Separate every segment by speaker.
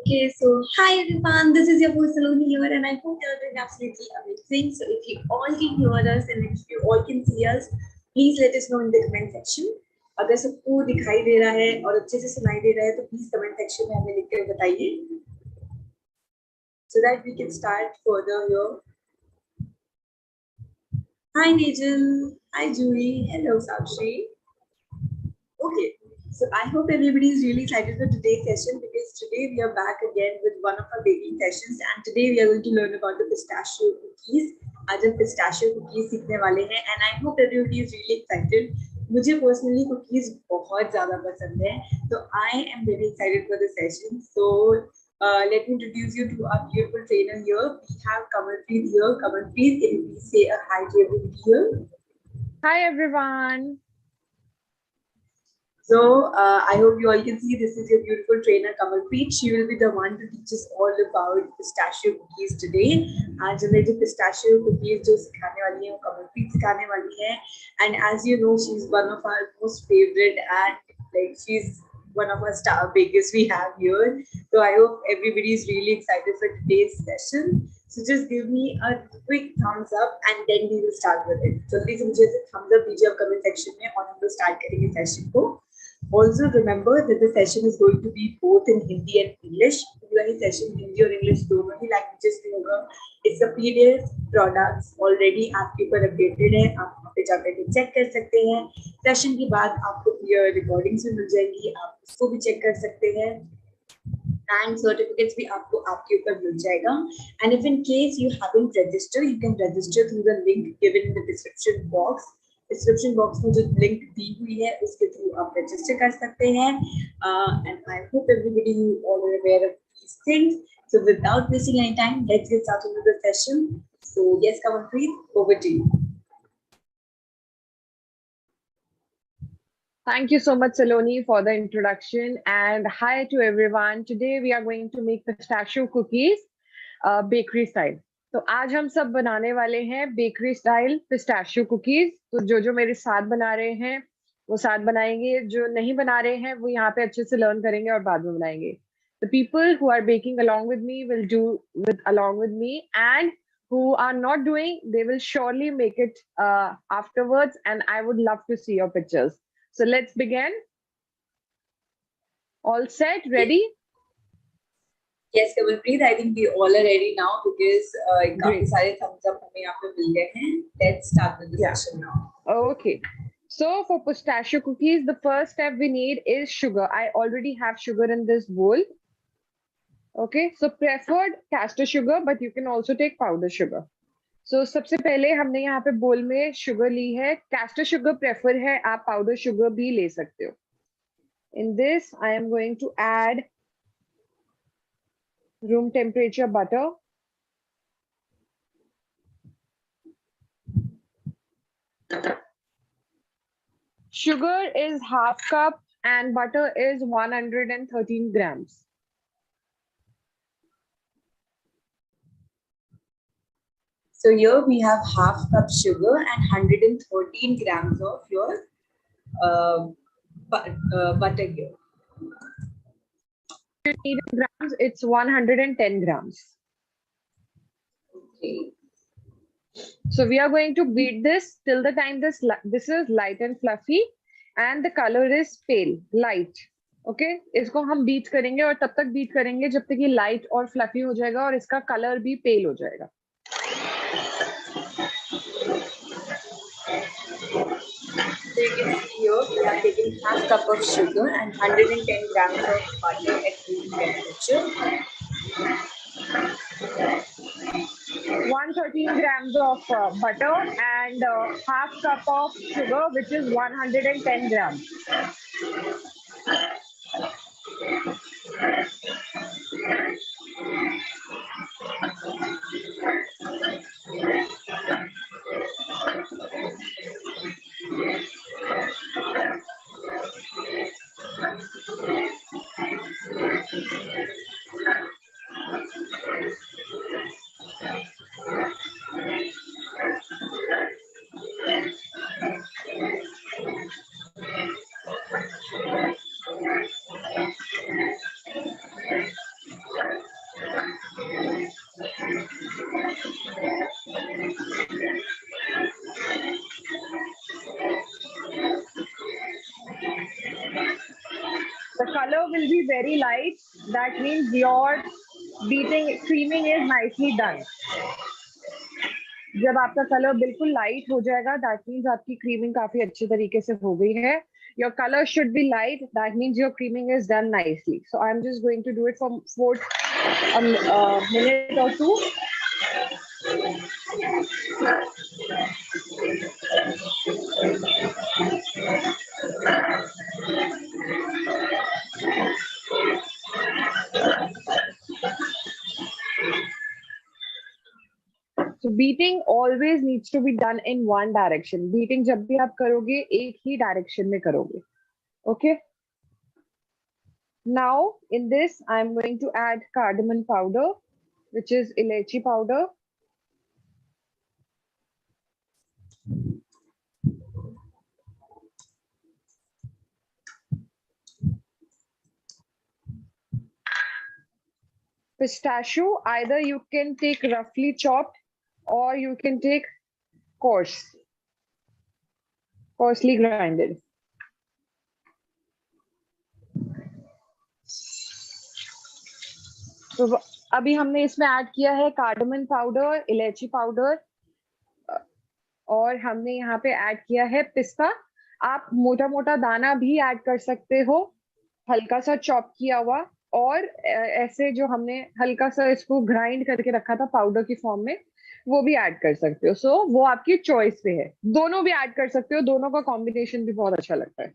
Speaker 1: Okay, so hi everyone, this is your host Saloni here, and I hope you're doing absolutely amazing. So if you all can hear us and if you all can see us, please let us know in the comment section. अगर सबको दिखाई दे रहा है और अच्छे से सुनाई दे रहा है तो प्लीज कमेंट सेक्शन में हमें लिख कर बताइए, so that we can start further here. Hi Nigel, hi Julie, hello Sakshi. Okay. So I hope everybody is really excited for today's session because today we are back again with one of our baking sessions and today we are going to learn about the pistachio cookies. आज हम pistachio cookies सीखने वाले हैं and I hope everybody is really excited. मुझे personally cookies बहुत ज़्यादा पसंद है, so I am very excited for the session. So let me introduce you to our beautiful trainer here. We have Kamalpreet here. Kamalpreet, can you please say a hi to everybody here?
Speaker 2: Hi everyone.
Speaker 1: So I hope you all can see this is your beautiful trainer Kamalpreet. She will be the one to teach us all about pistachio cookies today. आज हमें जो pistachio cookies जो सिखाने वाली है वो Kamalpreet सिखाने वाली है. And as you know, she's one of our most favorite and like she's one of our star bakers we have here. So I hope everybody is really excited for today's session. So just give me a quick thumbs up and then we will start with it. जल्दी से मुझे thumbs up दीजिए आप comment section में और हम लोग start करेंगे session को. Also remember that the session is going to be both in Hindi and English. पूरा ही session हिंदी और English दोनों ही languages में होगा. It's a PDF products already आपके ऊपर updated है. आप वहाँ पे जाकर के check कर सकते हैं. Session के बाद आपको recordings भी मिल जाएंगी. आप उसको भी check कर सकते हैं. And certificates भी आपको आपके ऊपर मिल जाएगा. And if in case you haven't registered, you can register through the link given in the description box. Description box में जो लिंक दी हुई है उसके थ्रू आप रजिस्टर कर सकते हैं and I hope everybody you all are aware of these things so without wasting any time let's get started with the session so yes Kamalpreet, over to you.
Speaker 2: Thank you so much Saloni for the introduction and hi to everyone. Today we are going to make pistachio cookies bakery style. तो आज हम सब बनाने वाले हैं bakery style पिस्टाशियो cookies. तो जो मेरे साथ बना रहे हैं वो साथ बनाएंगे, जो नहीं बना रहे हैं वो यहाँ पे अच्छे से लर्न करेंगे और बाद में बनाएंगे. The people who are baking along with me will do along with me and who are not doing, they will surely make it afterwards and I would love to see your pictures. So let's begin. All set, ready?
Speaker 1: Yes, Kamalpreet, I think we all are ready now because काफी सारे thumbs up हमें यहाँ पे मिल गए हैं. Let's start with the session now.
Speaker 2: Okay. So for pistachio cookies, the first step we need is sugar. I already have sugar in this bowl. Okay. So preferred caster sugar, but you can also take powder sugar. So सबसे पहले हमने यहाँ पे bowl में sugar ली है. Caster sugar prefer है, आप powder sugar भी ले सकते हो. In this, I am going to add room temperature butter. Sugar is half cup and butter is 113 grams.
Speaker 1: So here we have half cup sugar and 113 grams of your butter here.
Speaker 2: In grams, it's 110 grams.
Speaker 1: Okay.
Speaker 2: So we are going to beat this till the time this is light and fluffy and the color is pale, light. Okay, इसको हम beat करेंगे और तब तक beat करेंगे जब तक ये लाइट और फ्लफी हो जाएगा और इसका कलर भी पेल हो जाएगा.
Speaker 1: So you can see here we are taking half cup of sugar and 110 grams of butter at room temperature.
Speaker 2: 113 grams of butter and half cup of sugar, which is 110 grams. color will be very light, that means your creaming is nicely done. जब आपका colour बिल्कुल light हो जाएगा, that means आपकी creaming काफी अच्छे तरीके से हो गई है. Your color should be light, that means your creaming is done nicely. So I'm just going to do it for a minute or two. So beating always needs to be done in one direction. Beating जब भी आप करोगे एक ही direction में करोगे. Okay. Now in this I'm going to add cardamom powder, which is elaichi powder. Pistachio, either you can take roughly chopped or you can take coarsely grinded. तो अभी हमने इसमें ऐड किया है कार्डमन पाउडर, इलायची powder और हमने यहाँ पे ऐड किया है पिस्ता. आप मोटा मोटा दाना भी ऐड कर सकते हो, हल्का सा चॉप किया हुआ, और ऐसे जो हमने हल्का सा इसको ग्राइंड करके रखा था पाउडर की फॉर्म में, वो भी ऐड कर सकते हो. सो वो आपकी चॉइस पे है, दोनों भी ऐड कर सकते हो, दोनों का कॉम्बिनेशन भी बहुत अच्छा लगता है.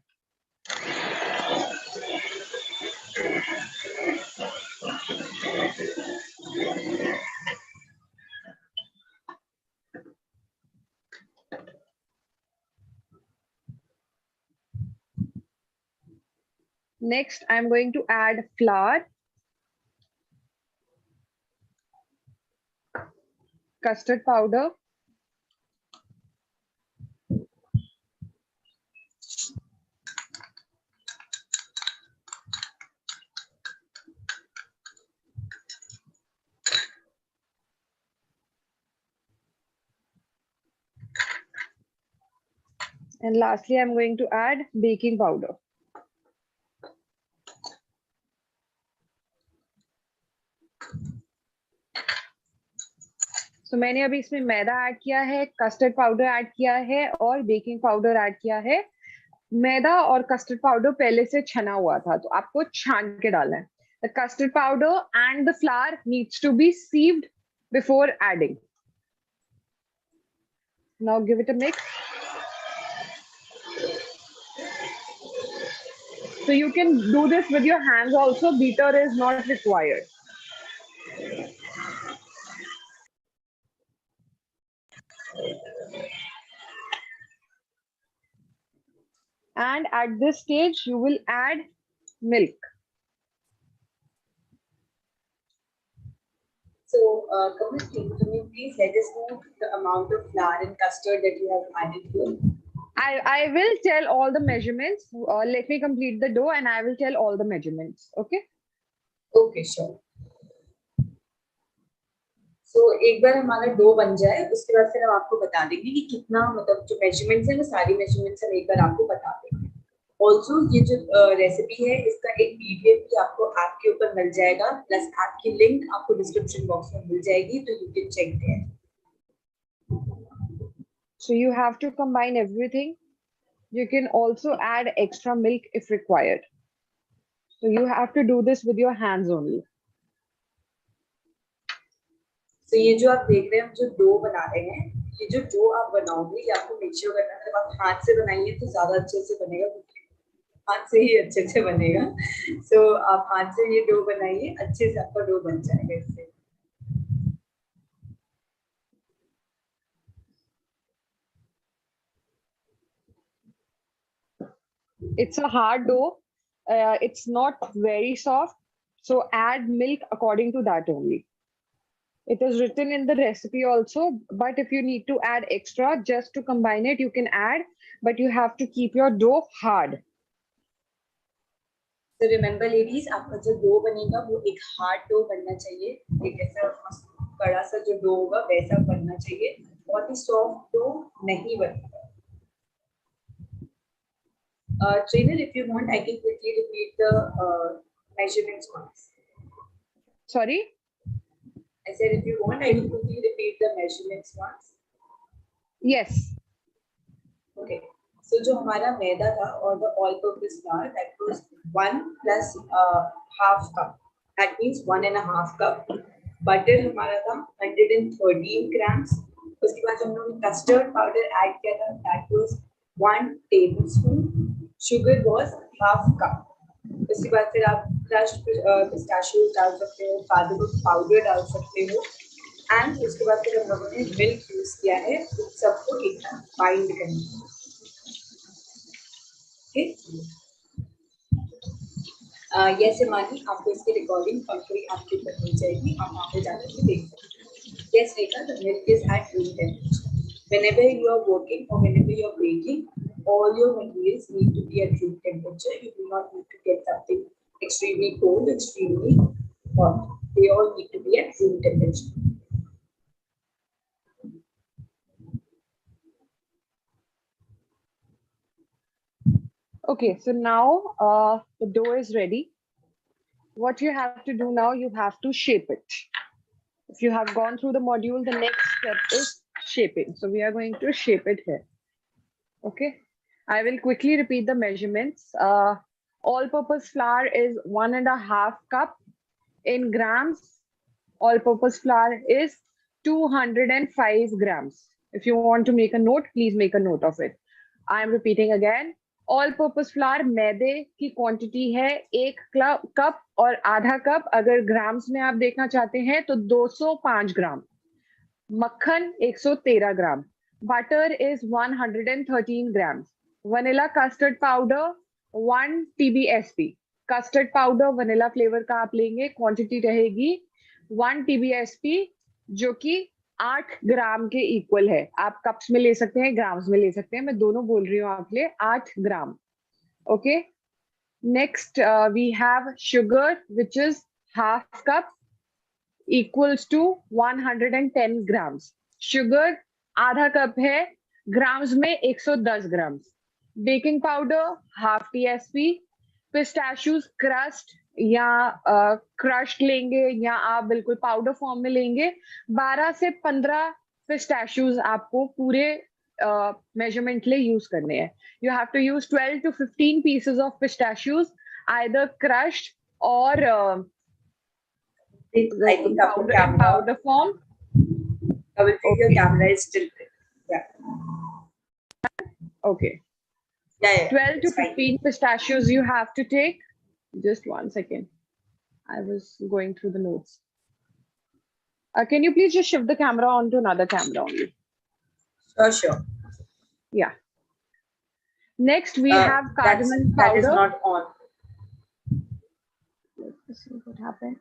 Speaker 2: Next, I'm going to add flour, custard powder, and lastly, I'm going to add baking powder. तो मैंने अभी इसमें मैदा ऐड किया है, कस्टर्ड पाउडर ऐड किया है और बेकिंग पाउडर ऐड किया है. मैदा और कस्टर्ड पाउडर पहले से छना हुआ था, तो आपको छान के डालना है. The custard powder and the flour needs to be sieved before adding. Now give it a mix. So you can do this with your hands also, beater is not required. And at this stage, you will add milk.
Speaker 1: So, can you please let us know the amount of flour and custard that you have added here?
Speaker 2: I will tell all the measurements. Let me complete the dough and I will tell all the measurements. Okay?
Speaker 1: Okay, sure. So, एक बार हमारा dough बन जाए, उसके बाद फिर हम आपको बता देंगे कि कितना, मतलब जो मेजरमेंट्स हैं वो सारी मेजरमेंट्स हम एक बार आपको बता देंगे. ऑल्सो ये जो रेसिपी है इसका एक पीडीएफ भी आपको ऐप के ऊपर मिल जाएगा, प्लस ऐप की लिंक आपको डिस्क्रिप्शन बॉक्स में मिल जाएगी, तो you can check there.
Speaker 2: So you have to combine everything. You can also add extra milk if required. So you have to do this with your hands only.
Speaker 1: तो ये जो आप देख रहे हैं, हम जो डो बना रहे हैं, ये जो डो आप बनाओगे ये आपको मेक श्योर करना है, जब आप हाथ से बनाइए तो ज्यादा अच्छे से बनेगा, हाथ से ही अच्छे से बनेगा. सो आप हाथ से ये डो बनाइए, अच्छे से आपका डो बन जाएगा इससे.
Speaker 2: It's a hard dough. It's not very soft. So add milk according to that only. It is written in the recipe also, but if you need to add extra just to combine it, you can add, but you have to keep your dough hard.
Speaker 1: So remember ladies, आपका जो dough बनेगा वो एक hard dough बनना चाहिए, एक ऐसा कड़ा सा जो डो होगा वैसा बनना चाहिए, बहुत ही सॉफ्ट डो नहीं बनेगा. Trainer, if you want, I can quickly repeat the measurements once.
Speaker 2: Sorry?
Speaker 1: I said, if you want, I can quickly repeat the measurements once.
Speaker 2: Yes.
Speaker 1: Okay. So जो हमारा मैदा था और the all-purpose flour, that was 1 plus half cup. That means 1.5 cup. Butter हमारा था 113 grams. उसके बाद हम लोग ने custard powder add किया था. That was 1 tablespoon. Sugar was half cup. उसके बाद फिर आप crushed pistachios डाल सकते हो, cardamom powder डाल सकते हो. एंड उसके बाद फिर हम लोगों ने मिल्क यूज किया है उन सबको एक साथ बाइंड करने के लिए. यस हिमानी, आपको इसकी रिकॉर्डिंग पंखुड़ी आपके ऊपर मिल जाएगी, आप वहाँ पे जाकर के देख सकते हैं. Yes Rekha, the milk is at room temperature. Whenever you are working or whenever you are baking, all your materials need to be at room temperature. You do not need to get something extremely cold, extremely hot. They all need to be at room temperature.
Speaker 2: Okay, so now the dough is ready. What you have to do now, you have to shape it. If you have gone through the module, the next step is shaping. So we are going to shape it here. Okay, I will quickly repeat the measurements. All-purpose flour is 1.5 cup. In grams, all-purpose flour is 205 grams. If you want to make a note, please make a note of it. I am repeating again. All purpose flower मैदे की quantity है 1 cup और आधा cup. अगर grams में आप देखना चाहते हैं तो 205 ग्राम. मक्खन 113 gram. Butter is 113 gram. Vanilla custard powder 1 TBSP. Custard powder vanilla flavour का आप लेंगे, क्वांटिटी रहेगी 1 TBSP, जो कि 8 ग्राम के इक्वल है. आप कप्स में ले सकते हैं, ग्राम्स में ले सकते हैं, मैं दोनों बोल रही हूँ आपके लिए. 8 gram. Okay, next we have sugar which is half cup equals to 110 grams. Sugar आधा कप है, ग्राम्स में 110 grams. Baking powder half TSP. Pistachios crust या क्रश्ड लेंगे या आप बिल्कुल पाउडर फॉर्म में लेंगे. 12 से 15 पिस्ताशियोज आपको पूरे मेजरमेंट लिए यूज करने हैं. You have to use 12 to 15 pieces of pistachios, either crushed or powder form.
Speaker 1: I will think your camera is still red. Yeah.
Speaker 2: Okay.
Speaker 1: Yeah.
Speaker 2: 12 to 15 pistachios you have to take. Just one second. I was going through the notes. Can you please just shift the camera onto another camera only?
Speaker 1: Sure.
Speaker 2: Yeah. Next, we have cardamom powder.
Speaker 1: That is not on.
Speaker 2: Let's see what happened.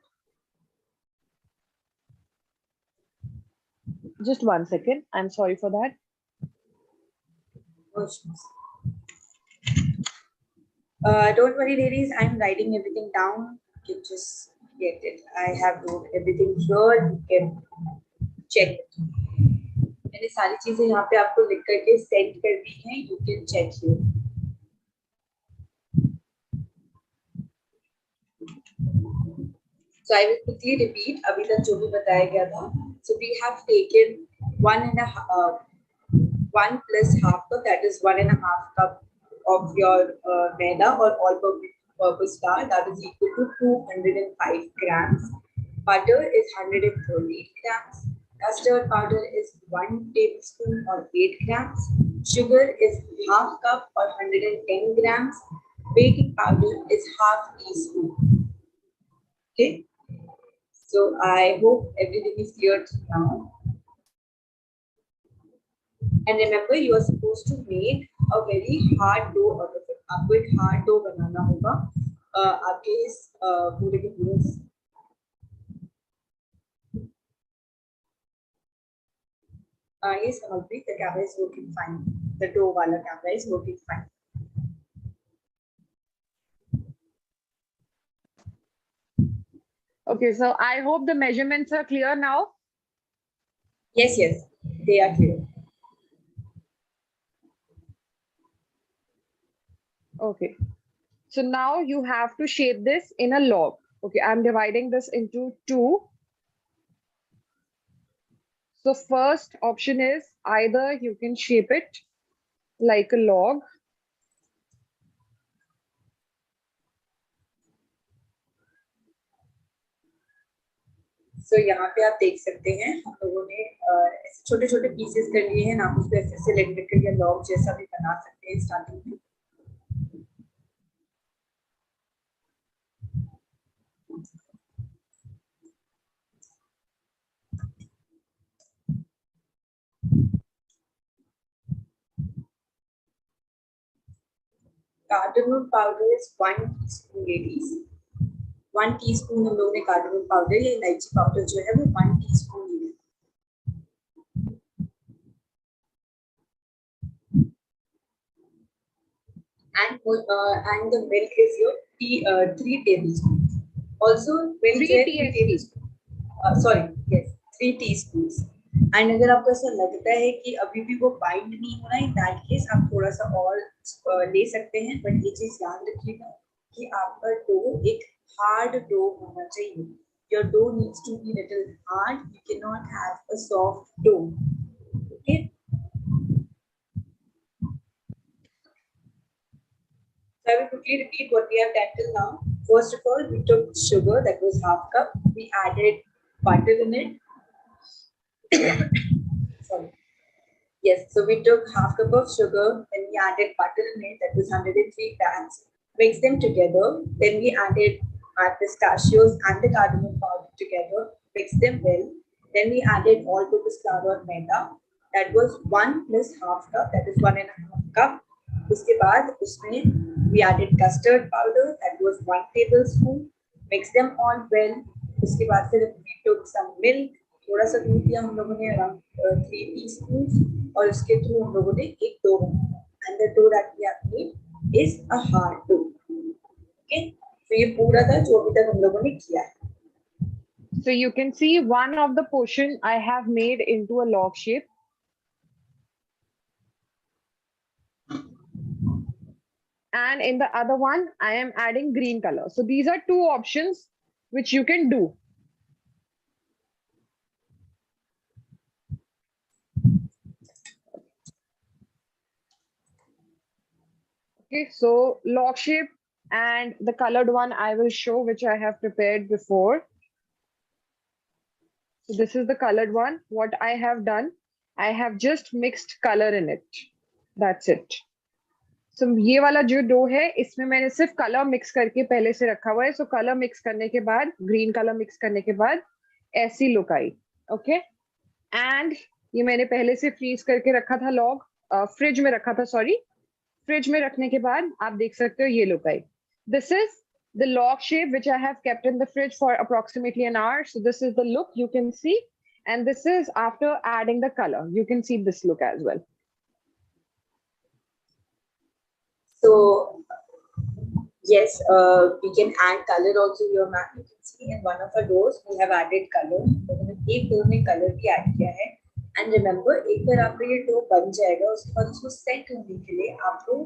Speaker 2: Just one second. I'm sorry for that.
Speaker 1: Don't worry, ladies. I'm writing everything down. You can just get it. I have wrote everything here. You can check it. मैंने सारी चीजें यहाँ पे आपको लिख करके send कर दी हैं. You can check here. So I will quickly repeat. अभी तक जो भी बताया गया था. So we have taken 1 plus half cup. That is 1.5 cup of your maida or all-purpose flour. That is equal to 205 grams. Butter is 130 grams. Custard powder is 1 tablespoon or 8 grams. Sugar is half cup or 110 grams. Baking powder is half teaspoon. Okay. So I hope everything is clear now. And remember, you are supposed to make a very hard dough out of it. आपको एक hard dough बनाना होगा आपके इस पूरे के पूरे. Yes, Amalpreet, the camera is working fine. The dough wala camera is working fine.
Speaker 2: Okay, so I hope the measurements are clear now.
Speaker 1: Yes, they are clear.
Speaker 2: Okay. So now you have to shape this in a log. Okay, I'm dividing this into two. So first option is either you can shape it like a log.
Speaker 1: So यहाँ पे आप देख सकते हैं हम लोगों ने ऐसे छोटे छोटे पीसेस कर लिए हैं. आप उसको ऐसे सिलेंड्रिकल या लॉग जैसा भी बना सकते हैं स्टार्टिंग में. Cardamom powder is 1 teaspoon, ladies. 1 teaspoon हम लोगों ने cardamom powder या इलायची पाउडर जो है वो 1 teaspoon लिया. And the milk is your 3 tablespoons. Also milk जो है 3 tablespoons. Sorry, yes, 3 teaspoons. And अगर आपको ऐसा लगता है कि अभी भी वो बाइंड नहीं हो रहा है, इन दैट केस आप थोड़ा सा और ले सकते हैं. बट ये चीज याद रखिएगा कि आपका डो एक हार्ड डो होना चाहिए. Your dough needs to be little hard. You can not have a soft dough. Okay. So I will quickly repeat what we have done till now. First of all, we took sugar, that was half cup. We added butter in it. Sorry. Yes, so we took half cup of sugar, then we added butter in it, that was 103 grams. Mix them together. Then we added our pistachios and the cardamom powder together. Mix them well. Then we added all-purpose flour or maida. That was 1 plus half cup, that is 1.5 cup. उसके बाद उसमें we added custard powder, that was 1 tablespoon. Mix them all well. उसके बाद फिर we took some milk. थोड़ा सा दूध दिया हम लोगों ने around 3 teaspoons. और उसके थ्रू हम लोगों ने एक डो बनाया. And the dough that we have made is a hard dough. Okay? तो ये पूरा था जो अभी तक हम लोगों ने किया है.
Speaker 2: So you can see one of the portion I have made into a log shape. And in the other one, I am adding green color. So these are two options which you can do. Okay, so log shape and the colored one I will show, which I have prepared before. So this is the colored one. What I have done, I have just mixed color in it. That's it. So ये वाला जो dough है इसमें मैंने सिर्फ colour mix करके पहले से रखा हुआ है. सो कलर मिक्स करने के बाद, ग्रीन कलर मिक्स करने के बाद ऐसी लुक आई. ओके. एंड ये मैंने पहले से फ्रीज करके रखा था लॉग, फ्रिज में रखा था, सॉरी. फ्रिज में रखने के बाद आप देख सकते हो ये look I. This is the log shape which I have kept in the fridge for approximately an hour. So this is the look you can see, and this is after adding the color. You can see this look as well.
Speaker 1: So yes, we can add color also here, ma'am. You can see in one of our doors we have added color. एक dough में colour भी add किया है. And remember, एक बार आपका ये dough बन जाएगा उसके बाद उसको सेट होने के लिए आपको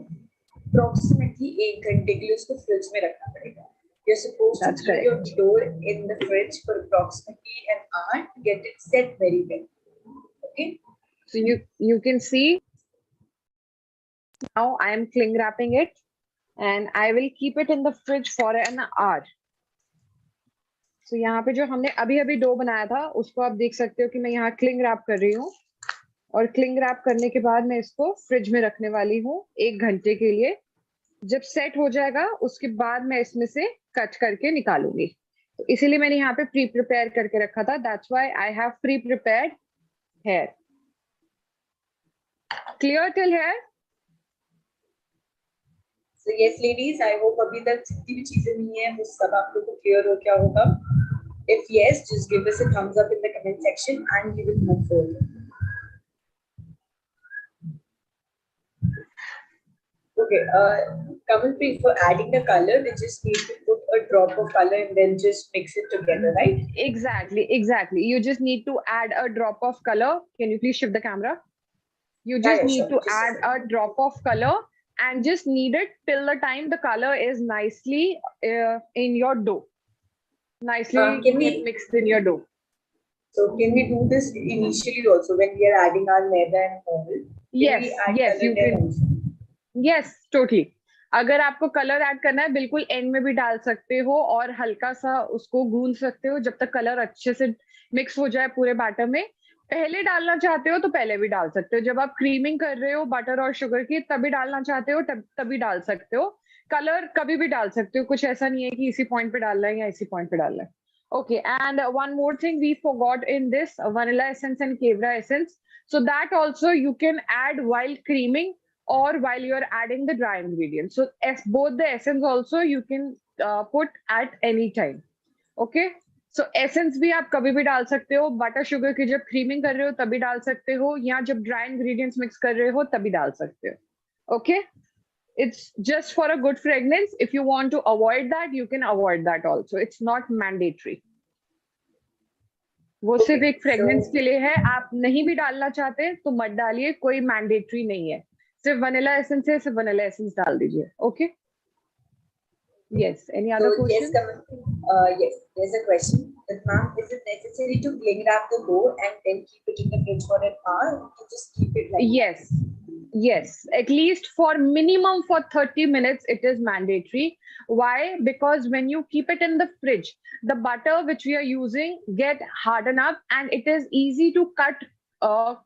Speaker 1: approximately 1 घंटे के लिए उसको फ्रिज में रखना पड़ेगा. You're supposed to keep your dough in the fridge for approximately an hour to get it set very well. Okay.
Speaker 2: So you can see now I am cling wrapping it, and I will keep it in the fridge for an hour. So यहाँ पे जो हमने अभी अभी dough बनाया था उसको आप देख सकते हो कि मैं यहाँ क्लिंग रैप कर रही हूँ, और क्लिंग रैप करने के बाद मैं इसको फ्रिज में रखने वाली हूँ 1 घंटे के लिए. जब सेट हो जाएगा उसके बाद मैं इसमें से कट करके निकालूंगी. तो इसीलिए मैंने यहाँ पे प्री प्रिपेयर करके रखा था. That's why I have pre prepared here. Clear till here?
Speaker 1: So yes, ladies, I hope अभी तक जितनी भी चीजें नहीं है वो सब आप लोगों को क्लियर हो क्या होगा. If yes, just give us a thumbs up in the comment section and we will move forward. Okay, Kamalpreet, for adding the color, we just need to put a drop of color and then just mix it together, right?
Speaker 2: Exactly. You just need to add a drop of color. Can you please shift the camera? You just need to add a drop of color and just knead it till the time the color is nicely in your dough. Nicely
Speaker 1: Can
Speaker 2: get
Speaker 1: we
Speaker 2: mixed in your dough.
Speaker 1: can we do this initially also when we are adding our maida and all? Can we
Speaker 2: Yes,
Speaker 1: add
Speaker 2: yes,
Speaker 1: color
Speaker 2: you
Speaker 1: there
Speaker 2: can.
Speaker 1: also?
Speaker 2: Yes totally. अगर आपको colour add करना है बिल्कुल and में भी डाल सकते हो और हल्का सा उसको गूंद सकते हो जब तक कलर अच्छे से मिक्स हो जाए पूरे बैटर में. पहले डालना चाहते हो तो पहले भी डाल सकते हो. जब आप क्रीमिंग कर रहे हो बटर और शुगर की तभी डालना चाहते हो तभी डाल सकते हो. कलर कभी भी डाल सकते हो. कुछ ऐसा नहीं है कि इसी पॉइंट पे डालना है या इसी पॉइंट पे डालना है. Okay, and one more thing we forgot in this vanilla essence and kevra essence. So that also you can add while creaming or while you're adding the dry ingredients. So as both the essence also you can put at any time. Okay. So essence भी आप कभी भी डाल सकते हो. Butter sugar की जब creaming कर रहे हो तभी डाल सकते हो या जब ड्राई इंग्रेडिएंट्स मिक्स कर रहे हो तभी डाल सकते हो. Okay. It's just for a good fragrance. If you want to avoid that, you can avoid that also. It's not mandatory. वो सिर्फ
Speaker 1: Okay,
Speaker 2: एक फ्रेग्रेंस के लिए है. आप नहीं भी डालना चाहते तो मत डालिए. कोई मैंडेटरी नहीं है. सिर्फ वनीला एसेंस है. सिर्फ वनीला एसेंस डाल दीजिए. Okay. Yes. Any other
Speaker 1: yes,
Speaker 2: question?
Speaker 1: yes, there's a question. That ma'am, is it necessary to cling wrap the dough and then keep it in the fridge for an hour? Or you just keep it like
Speaker 2: Yes. Yes. At least for minimum for 30 minutes, it is mandatory. Why? Because when you keep it in the fridge, the butter which we are using get harden up and it is easy to cut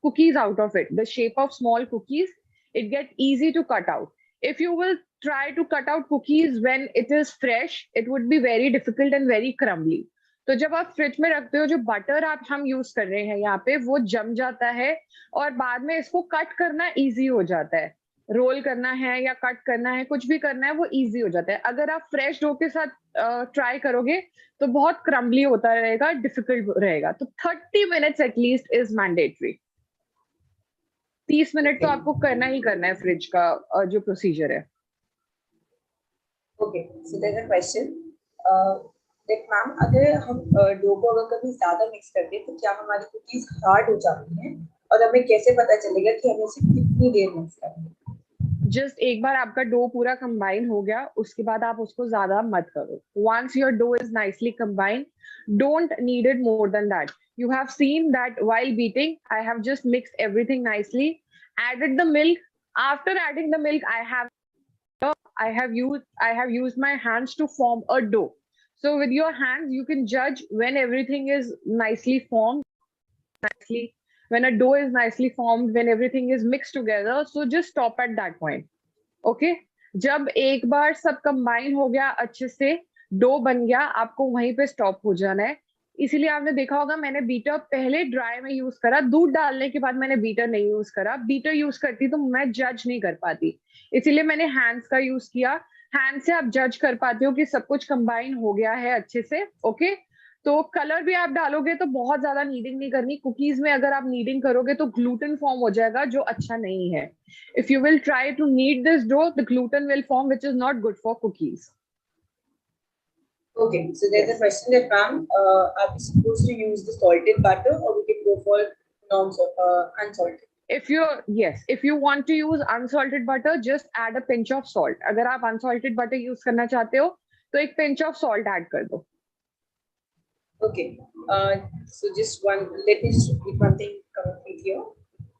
Speaker 2: cookies out of it. The shape of small cookies, it get easy to cut out. If you will try to cut out cookies when it is fresh, it would be very difficult and very crumbly. तो जब आप fridge में रखते हो जो butter आप हम use कर रहे हैं यहाँ पे वो जम जाता है और बाद में इसको कट करना इजी हो जाता है. रोल करना है या कट करना है कुछ भी करना है वो इजी हो जाता है. अगर आप फ्रेश डो के साथ ट्राई करोगे तो बहुत क्रम्बली होता रहेगा. डिफिकल्ट रहेगा. तो 30 minutes at least is mandatory. 30 minute तो आपको करना ही करना है फ्रिज का जो प्रोसीजर है.
Speaker 1: Okay, so there's a question. That ma'am, अगर हम डो को अगर कभी ज्यादा मिक्स कर दें तो क्या हमारी कुकीज हार्ड हो जाती हैं और हमें कैसे पता चलेगा कि हमें उसे कितनी देर मिक्स करनी है?
Speaker 2: जस्ट एक बार आपका डो पूरा कंबाइन हो गया उसके बाद आप उसको ज्यादा मत करो. Once your dough is nicely combined don't need it more than that. You have seen that while beating, I have just mixed everything nicely, added the milk. After adding the milk, I have used my hands to form a dough. So with your hands, you can judge when everything is nicely formed, nicely when a dough is nicely formed, when everything is mixed together. So just stop at that point. Okay. जब एक बार सब combine हो गया अच्छे से dough बन गया आपको वहीं पे स्टॉप हो जाना है. इसीलिए आपने देखा होगा मैंने बीटर पहले ड्राई में यूज करा. दूध डालने के बाद मैंने बीटर नहीं यूज करा. बीटर यूज करती तो मैं जज नहीं कर पाती. इसीलिए मैंने हैंड्स का यूज किया. हैंड से आप जज कर पाते हो कि सब कुछ कंबाइन हो गया है अच्छे से. ओके. तो कलर भी आप डालोगे तो बहुत ज्यादा नीडिंग नहीं करनी. कुकीज में अगर आप नीडिंग करोगे तो ग्लूटेन फॉर्म हो जाएगा जो अच्छा नहीं है. If you will try to knead this dough, the gluten will form, which is not good for cookies.
Speaker 1: Okay, so there's a question that ma'am, are we supposed to use the salted butter or we can go for unsalted?
Speaker 2: If you want to use unsalted butter, just add a pinch of salt. अगर आप unsalted butter use करना चाहते हो, तो एक pinch of salt add कर दो.
Speaker 1: Okay, so let me just repeat one thing complete here.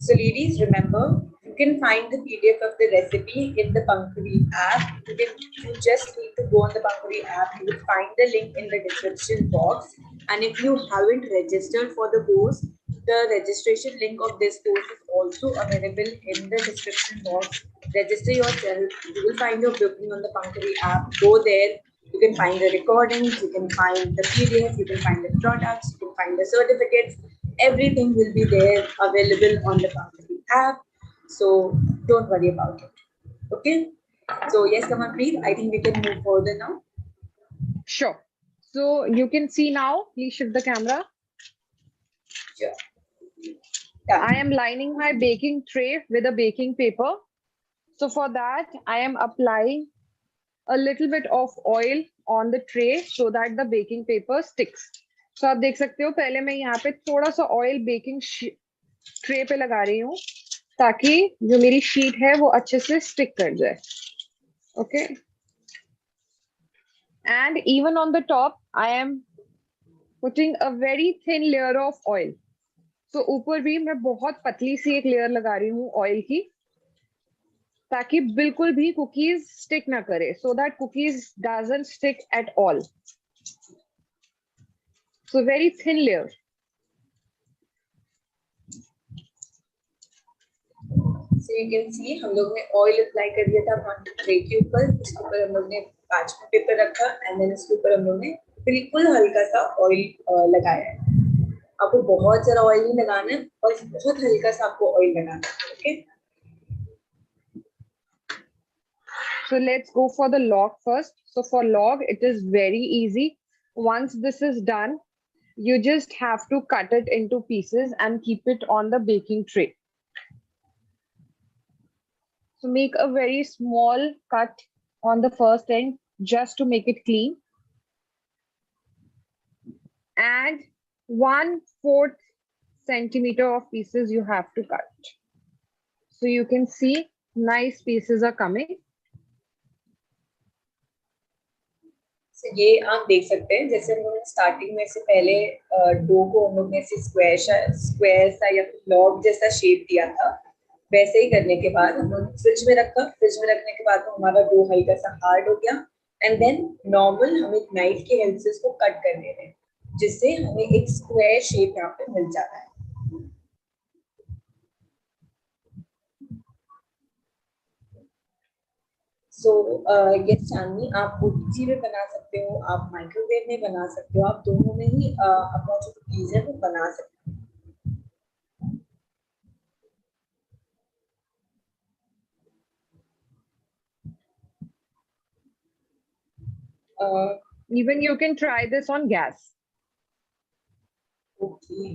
Speaker 1: So ladies, remember, you can find the PDF of the recipe in the Pankhuri app. You just need to go on the Pankhuri app. You will find the link in the description box. And if you haven't registered for the course, the registration link of this course is also available in the description box. Register yourself. You will find your booking on the Pankhuri app. Go there. You can find the recordings, you can find the PDF, you can find the products, you can find the certificates. Everything will be there available on the Pankhuri app. So don't worry about it. Okay? So yes, Kamalpreet, I think we can move further now.
Speaker 2: Sure. So you can see now. Please shift the camera.
Speaker 1: Sure. Yeah.
Speaker 2: I am lining my baking tray with a baking paper. So for that, I am applying a little bit of oil on the tray so that the baking paper sticks. So आप देख सकते हो पहले मैं यहाँ पे थोड़ा सा ऑयल बेकिंग ट्रे पे लगा रही हूँ ताकि जो मेरी शीट है वो अच्छे से स्टिक कर जाए. Okay. And even on the top I am putting a very thin layer of oil. तो ऊपर भी मैं बहुत पतली सी एक लेयर लगा रही हूँ ऑयल की, ताकि बिल्कुल भी कुकीज स्टिक ना करे, so that cookies doesn't stick at all. So very thin layer.
Speaker 1: So you can see हम लोग ने ऑयल अप्लाई कर दिया था ट्रे के ऊपर. उसके ऊपर हम लोग ने पार्चमेंट पेपर रखा एंड देन इसके ऊपर हम लोग ने बिल्कुल हल्का सा ऑयल लगाया है. आपको बहुत सारा ऑयल नहीं लगाना है और बहुत हल्का सा आपको ऑयल लगाना है. Okay.
Speaker 2: So let's go for the log first. So for log, it is very easy. Once this is done, you just have to cut it into pieces and keep it on the baking tray. So make a very small cut on the first end just to make it clean. And 1/4 centimeter of pieces you have to cut. So you can see nice pieces are coming.
Speaker 1: So ये आप देख सकते हैं जैसे हम लोग starting में से पहले डो को हम लोग ने ऐसे स्क्वायर सा या लॉग जैसा शेप दिया था. वैसे ही करने के बाद हम लोग फ्रिज में रखा. फ्रिज में रखने के बाद हमारा डो हल्का सा हार्ड हो गया एंड देन नॉर्मल हम एक नाइफ के हेल्प से इसको कट कर दे रहे हैं, जिससे हमें एक स्क्वायर शेप यहाँ पे मिल जाता है. सो यस चांदनी, आप ओटीजी में बना सकते हो, आप माइक्रोवेव में बना सकते हो, आप दोनों में ही अपना जो कुकीज है वो बना सकते हो.
Speaker 2: Even you can try this on gas.
Speaker 1: Okay.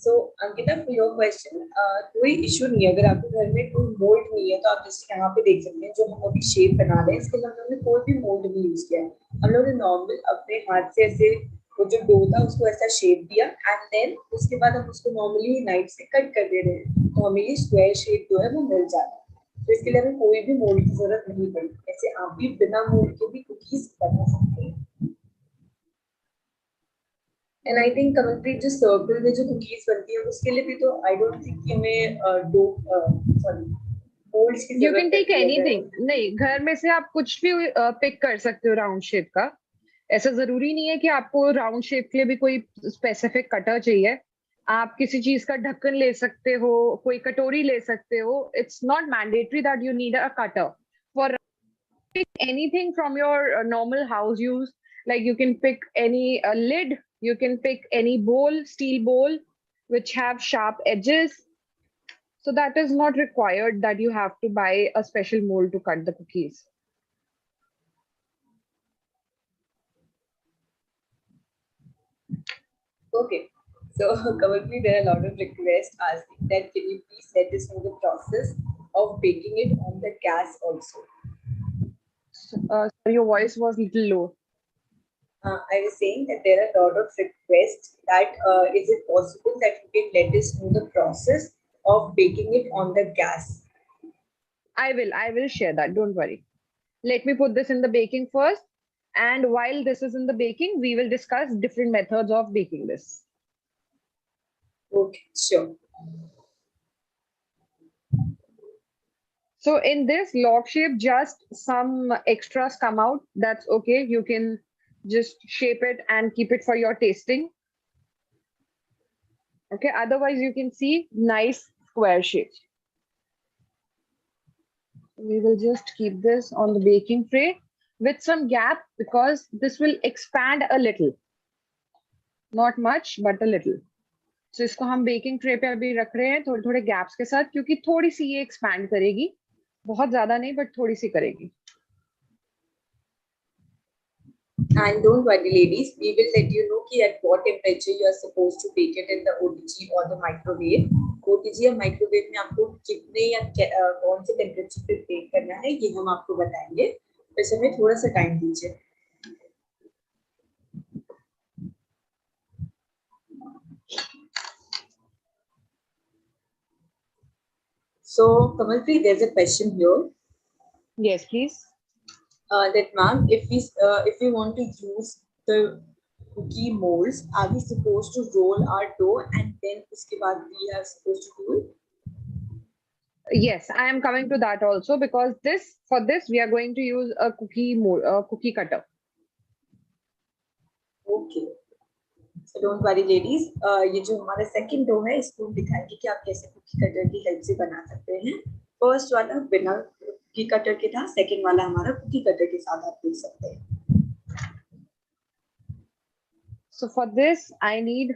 Speaker 1: So Ankita, for your question, कोई इशू नहीं है. अगर आपके घर में कोई मोल्ड नहीं है तो आप जैसे यहाँ पे देख सकते हैं जो हम अभी शेप बना रहे हैं, इसके लिए हम लोगों ने कोई भी मोल्ड नहीं यूज किया है. हम लोगों ने नॉर्मल अपने हाथ से ऐसे वो जो डो था उसको ऐसा शेप दिया एंड देन उसके बाद हम उसको नॉर्मली नाइफ से कट कर दे रहे हैं, तो हमें ये स्क्वायर शेप जो है वो मिल जाता है. तो इसके लिए हमें कोई भी मोल्ड की जरूरत नहीं पड़ी. ऐसे आप भी बिना मोल्ड के भी कुकीज बना सकते हैं. एंड आई थिंक कमलप्रीत जो सर्कल में जो कुकीज बनती है उसके लिए भी तो आई डोंट थिंक कि हमें डो सॉरी मोल्ड्स की
Speaker 2: You
Speaker 1: जरूरत
Speaker 2: can take
Speaker 1: पड़ती है.
Speaker 2: anything. नहीं, घर में से आप कुछ भी पिक कर सकते हो राउंड शेप का. ऐसा जरूरी नहीं है कि आपको राउंड शेप के लिए भी कोई स्पेसिफिक कटर चाहिए. आप किसी चीज का ढक्कन ले सकते हो, कोई कटोरी ले सकते हो. It's not mandatory that you need a cutter for anything from your normal house use. Like you can pick any lid, you can pick any bowl, steel bowl, which have sharp edges. So that is not required that you have to buy a special mold to cut the cookies.
Speaker 1: Okay. So currently there are a lot of requests asking that can you please let us know the process of baking it on the gas also.
Speaker 2: Your voice was a little low.
Speaker 1: I was saying that there are a lot of requests that is it possible that you can let us know the process of baking it on the gas.
Speaker 2: I will share that. Don't worry. Let me put this in the baking first. And while this is in the baking, we will discuss different methods of baking this.
Speaker 1: Okay, sure.
Speaker 2: So in this log shape, just some extras come out. That's okay. You can just shape it and keep it for your tasting. Okay. Otherwise, you can see nice square shape. We will just keep this on the baking tray with some gap because this will expand a little. Not much, but a little. So इसको हम baking tray पे अभी रख रहे हैं थोड़े थोड़े gaps के साथ, क्योंकि थोड़ी सी ये एक्सपैंड करेगी. बहुत ज्यादा नहीं, बट थोड़ी सी करेगी.
Speaker 1: And don't worry, ladies, we will let you know कि at what temperature you are supposed to bake it in the OTG or the microwave. OTG या microwave में आपको कितने या कौन से टेम्परेचर पे बेक करना है ये हम आपको बताएंगे. बस हमें थोड़ा सा टाइम दीजिए. So, Kamalpreet, there's a question here.
Speaker 2: Yes, please.
Speaker 1: That ma'am, if we want to use the cookie molds, are we supposed to roll our dough and then uske baad we are supposed to do it?
Speaker 2: Yes, I am coming to that also, because for this we are going to use a cookie cutter.
Speaker 1: Okay. So don't worry ladies, ये जो हमारा second dough है इसको हम दिखाएंगे कि आप कैसे कुकी कटर की हेल्प से बना सकते हैं. फर्स्ट वाला बिना कुकी कटर के था, सेकंड वाला हमारा कुकी कटर के साथ आप देख सकते हैं.
Speaker 2: So for this I need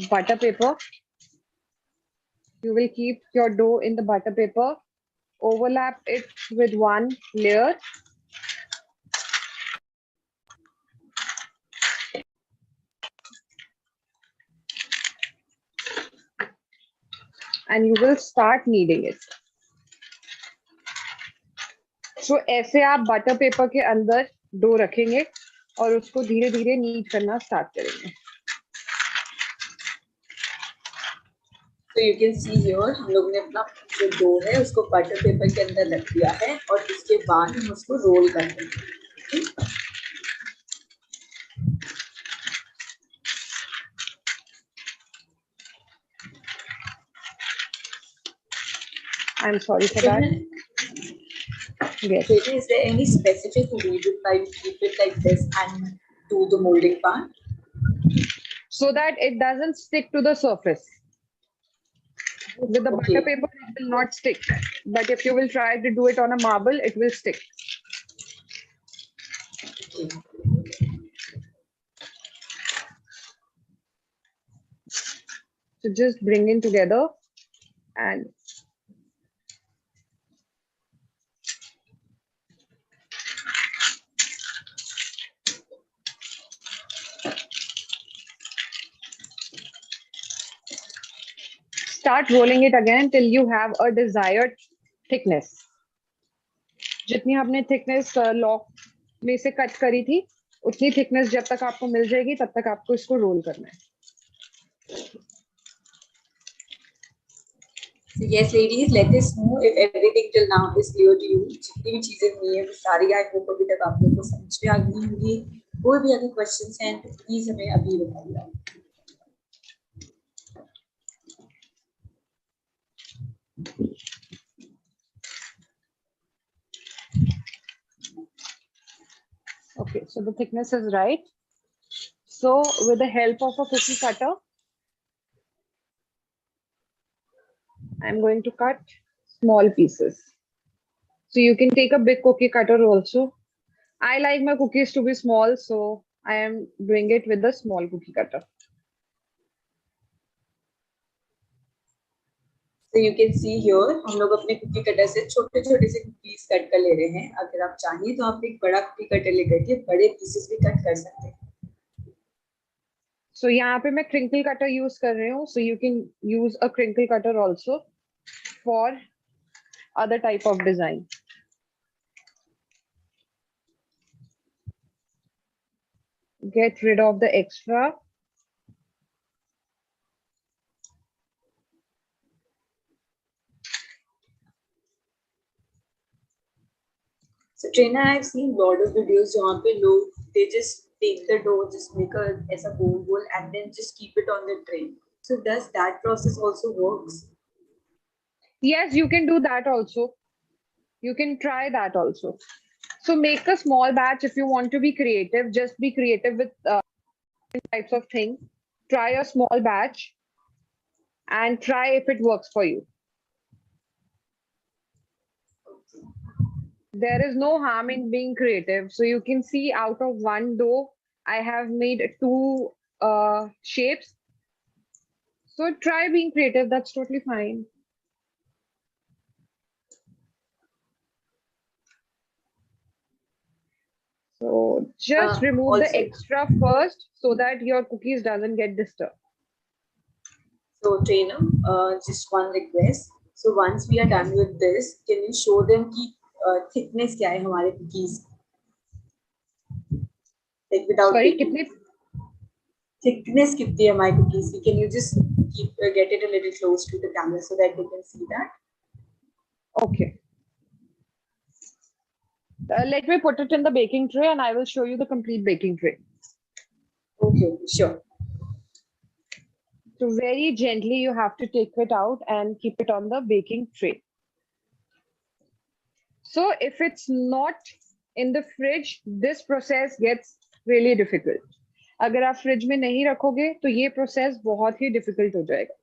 Speaker 2: butter paper. You will keep your dough in the butter paper, overlap it with one layer, and you will start kneading it. So ऐसे आप बटर पेपर के अंदर डो रखेंगे और उसको धीरे धीरे need करना स्टार्ट करेंगे.
Speaker 1: So you can see here हम लोग ने अपना जो डो है उसको बटर पेपर के अंदर रख दिया है और उसके बाद हम उसको रोल कर देंगे.
Speaker 2: I'm sorry for that. Yes.
Speaker 1: Is there any specific reason why you keep it like this and do the molding part?
Speaker 2: So that it doesn't stick to the surface. With the butter paper, it will not stick. But if you will try to do it on a marble, it will stick.
Speaker 1: Okay.
Speaker 2: So just bring in together and start rolling it again till you have a desired thickness. जितनी आपने thickness lock में से cut करी थी, उतनी thickness जब तक आपको मिल जाएगी तब तक आपको इसको रोल करना है.
Speaker 1: So yes ladies, let us know if everything till now is clear to you. जितनी भी चीजें हुई हैं वो सारी आई होप अभी तक आप लोगों को समझ में आ गई होंगी. कोई भी अगर क्वेश्चंस हैं तो प्लीज हमें अभी बताइए.
Speaker 2: Okay, so the thickness is right. So with the help of a cookie cutter, I'm going to cut small pieces. So you can take a big cookie cutter also. I like my cookies to be small, so I am doing it with the small cookie cutter.
Speaker 1: So you can see here हम लोग अपने cookie cutter से छोटे छोटे से cookies cut कर ले रहे हैं. अगर आप चाहिए तो आप एक बड़ा कुकी कटर लेकर के बड़े पीसेस भी कट कर सकते हैं.
Speaker 2: So यहाँ पे मैं crinkle cutter use कर रही हूँ. So you can use a crinkle cutter also for other type of design. Get rid of the extra.
Speaker 1: So trainer, I've seen lot of videos जहाँ पे लोग they just take the dough, just make a ऐसा गोल and then just keep it on the tray. So does that process also works?
Speaker 2: Yes, you can do that also. You can try that also. So make a small batch if you want to be creative. Just be creative with types of things. Try a small batch and try if it works for you. There is no harm in being creative. So you can see out of one dough, I have made two shapes. So try being creative. That's totally fine. So just remove the extra first so that your cookies doesn't get disturbed.
Speaker 1: So trainer, just one request. So once we are done with this, can you show them की thickness क्या है हमारे cookies? Like without
Speaker 2: Sorry,
Speaker 1: taking thickness कितनी है हमारे cookies की? Can you just get it a little close to the camera so that they can see that?
Speaker 2: Okay. Let me put it in the baking tray and I will show you the complete baking tray.
Speaker 1: Okay, sure.
Speaker 2: So very gently you have to take it out and keep it on the baking tray. So if it's not in the fridge, this process gets really difficult. अगर आप fridge में नहीं रखोगे तो ये process बहुत ही difficult हो जाएगा.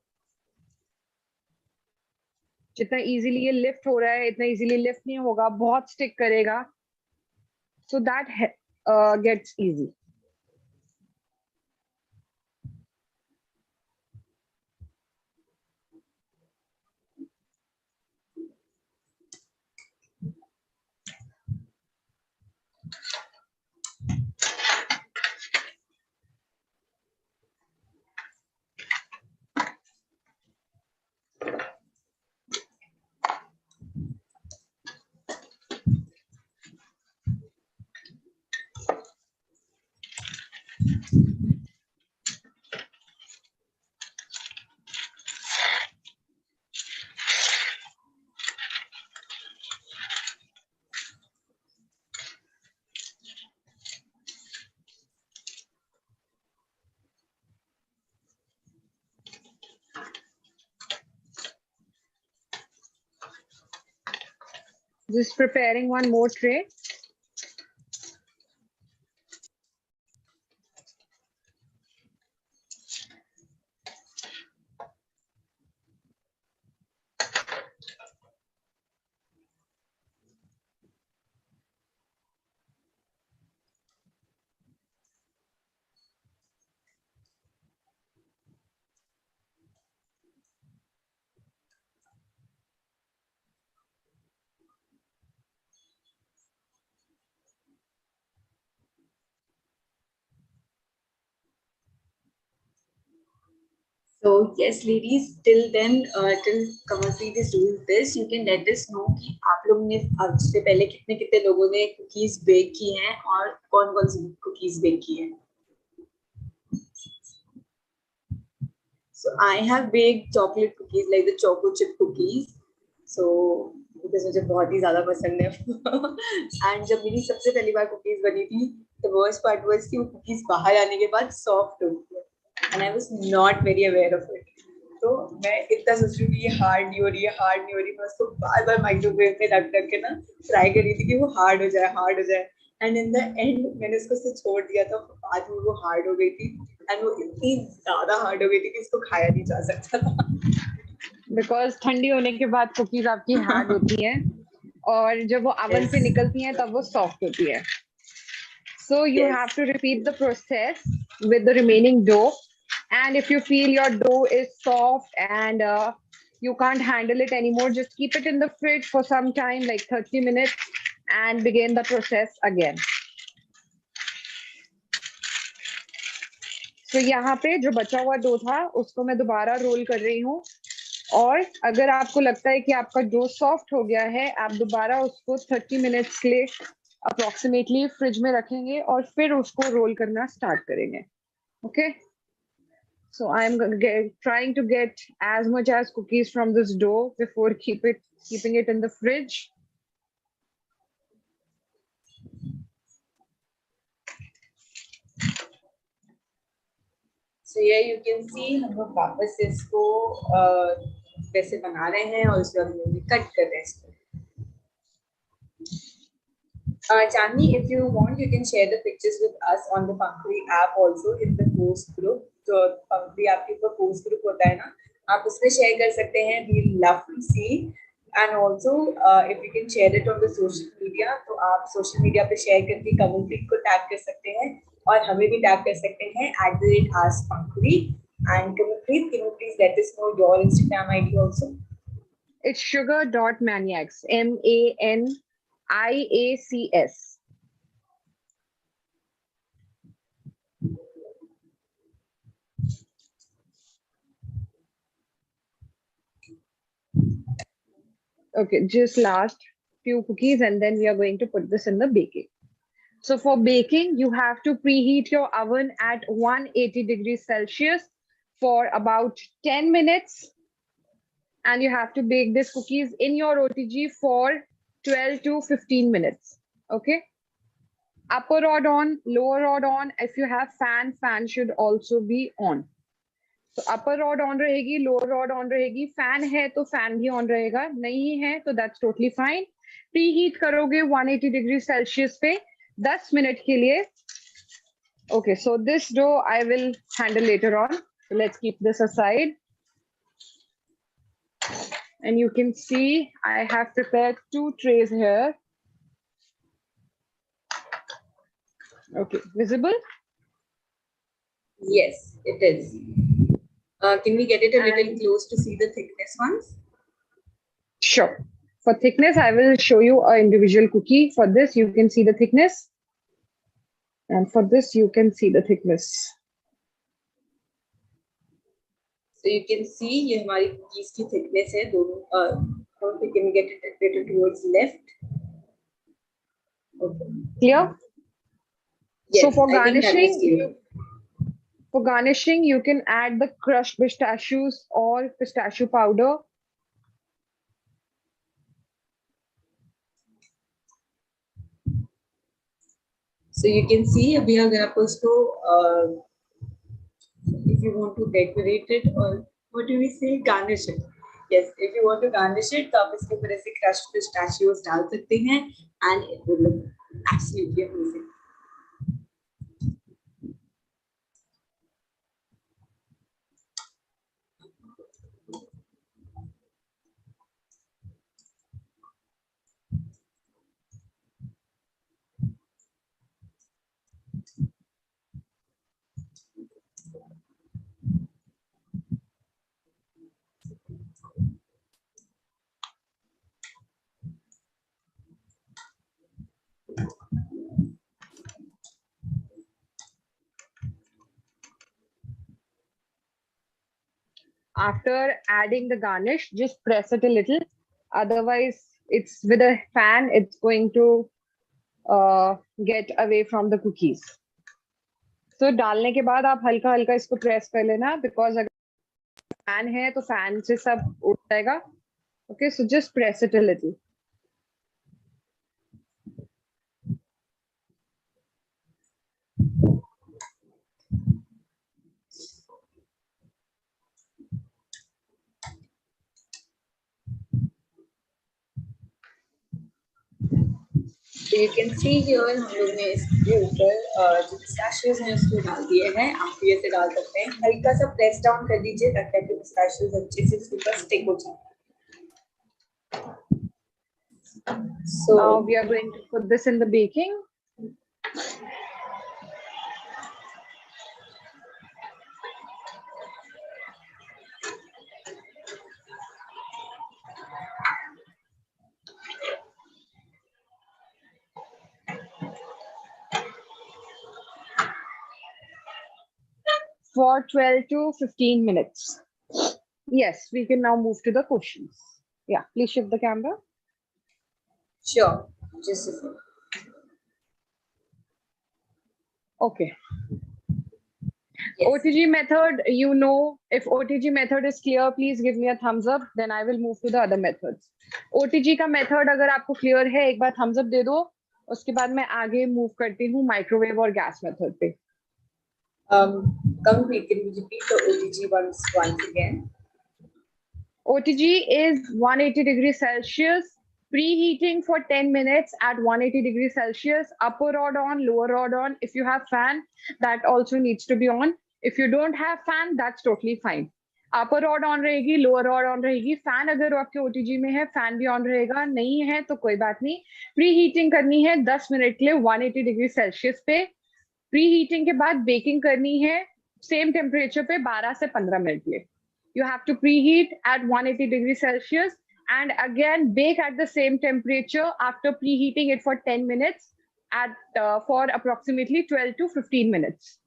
Speaker 2: जितना इजीली ये लिफ्ट हो रहा है इतना इजीली लिफ्ट नहीं होगा, बहुत स्टिक करेगा. So that gets easy. Just preparing one more tray.
Speaker 1: So yes, ladies, till then, till Kamalpreet is doing this, you can let us know कि आप लोगों ने अब से पहले कितने कितने लोगों ने cookies bake की हैं और कौन कौन सी cookies bake की हैं. So I have baked chocolate cookies like the choco chip cookies. So because मुझे बहुत ही ज़्यादा पसंद है. And जब मेरी सबसे पहली बार cookies बनी थी, the worst part was कि वो cookies बाहर आने के बाद soft हो गई. And I was not very aware of it. तो मैं इतना सोच रही थी ये हार्ड नहीं हो रही है, हार्ड नहीं हो रही. मैं उसको बार बार माइक्रोवेव में रख के ना ट्राई कर रही थी कि वो हार्ड हो जाए, हार्ड हो जाए. एंड इन द एंड मैंने उसको से छोड़ दिया था. बाद में वो हार्ड हो गई थी एंड वो इतनी ज्यादा हार्ड हो गई थी कि इसको खाया नहीं जा सकता था.
Speaker 2: बिकॉज ठंडी होने के बाद कुकीज आपकी हार्ड होती हैं और जब वो अवन से निकलती हैं तब वो सॉफ्ट होती है. So you have to repeat the process with the remaining dough. And if you feel your dough is soft and you can't handle it anymore, just keep it in the fridge for some time, like 30 minutes, and begin the process again. So यहाँ पे जो बचा हुआ dough था उसको मैं दोबारा role कर रही हूँ. और अगर आपको लगता है कि आपका डो सॉफ्ट हो गया है, आप दोबारा उसको 30 मिनट्स के लिए अप्रोक्सीमेटली फ्रिज में रखेंगे और फिर उसको रोल करना स्टार्ट करेंगे. Okay. So I'm trying to get as much as cookies from this dough before keeping it in the fridge.
Speaker 1: So here you can see हम लोग वापस इसको वैसे बना रहे हैं और उसके बाद हम कट कर रहे हैं इसको. Chandni, if you want, you can share the pictures with us on the Pankhuri app also in the post group. तो Pankhuri app के ऊपर post group होता है ना, आप उसमें share कर सकते हैं. We love to see. And also, if you can share it on the social media, तो आप social media पे share करके Kamalpreet को tag कर सकते हैं और हमें भी tag कर सकते हैं @AskPankhuri. And Kamalpreet, can you please let us know your Instagram ID also?
Speaker 2: It's sugar.maniacs. MANIACS. Okay, just last few cookies and then we are going to put this in the baking. So for baking, you have to preheat your oven at 180 degrees Celsius for about 10 minutes. and you have to bake these cookies in your OTG for 12 to 15 minutes. Okay. Upper rod on, lower rod on. If you have fan, fan should also be on. So upper rod on रहेगी, lower rod on रहेगी. Fan है तो fan भी on रहेगा. नहीं है तो that's totally fine. Preheat करोगे 180 degree Celsius पे 10 मिनट के लिए. Okay, so this dough I will handle later on. So let's keep this aside. And you can see I have prepared 2 trays here. Okay, visible?
Speaker 1: Yes, it is. Can we get it a little close to see the thickness ones?
Speaker 2: Sure. For thickness, I will show you an individual cookie. For this, you can see the thickness. And for this, you can see the thickness.
Speaker 1: So you can see ये हमारी cookies की thickness है दोनों. Can we get it a little towards left? Okay.
Speaker 2: Clear?
Speaker 1: Yes,
Speaker 2: so for
Speaker 1: I think that is clear.
Speaker 2: garnishing, you can add the crushed pistachios or pistachio powder.
Speaker 1: So you can see अभी अगर आप उसको if you want to decorate it or what do we say, garnish it. Yes, if you want to garnish it, तो आप इसके ऊपर ऐसे crushed pistachios डाल सकते हैं and it will look absolutely amazing.
Speaker 2: After adding the garnish, just press it a little. Otherwise, it's with a fan, it's going to get away from the cookies. So डालने के बाद आप हल्का हल्का इसको प्रेस कर लेना, because अगर फैन है तो फैन से सब उड़ जाएगा. Okay, so just press it a little.
Speaker 1: So you can see here हम लोग ने इसके ऊपर जो pistachios हैं उसको डाल दिए हैं. आप भी ऐसे डाल सकते हैं. हल्का सा प्रेस डाउन कर दीजिए ताकि pistachios अच्छे से इसके ऊपर स्टिक हो जाए. So
Speaker 2: now we are going to put this in the baking. For 12 to 15 minutes. Yes, we can now move to the questions. Yeah, please shift the camera.
Speaker 1: Sure, just a second.
Speaker 2: Okay.
Speaker 1: Yes.
Speaker 2: OTG method, you know, if OTG method is clear, please give me a thumbs up, then I will move to the other methods. OTG का method अगर आपको clear है, एक बार thumbs up दे दो, उसके बाद मैं आगे move करती हूँ microwave और gas method पे.
Speaker 1: Can you repeat the OTG once again?
Speaker 2: OTG is 180 degrees Celsius, preheating for 10 minutes at 180 degrees Celsius, upper rod on, lower rod on. If you have fan, that also needs to be on. If you don't have fan, that's totally fine. Upper rod on रहेगी, lower rod on रहेगी. Fan अगर आपके OTG में है, fan भी on रहेगा. नहीं है तो कोई बात नहीं. Preheating करनी है 10 मिनट के लिए 180 डिग्री सेल्सियस पे. Preheating के बाद baking करनी है same temperature पे 12 से 15 मिनट के लिए. You have to preheat at 180 degrees Celsius and again bake at the same temperature after preheating it for 10 minutes for approximately 12 to 15 minutes.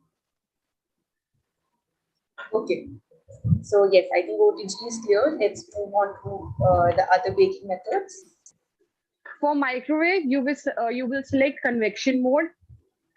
Speaker 1: Okay. So yes, I think OTG is clear. Let's move on to the other baking methods.
Speaker 2: For microwave, you will select convection mode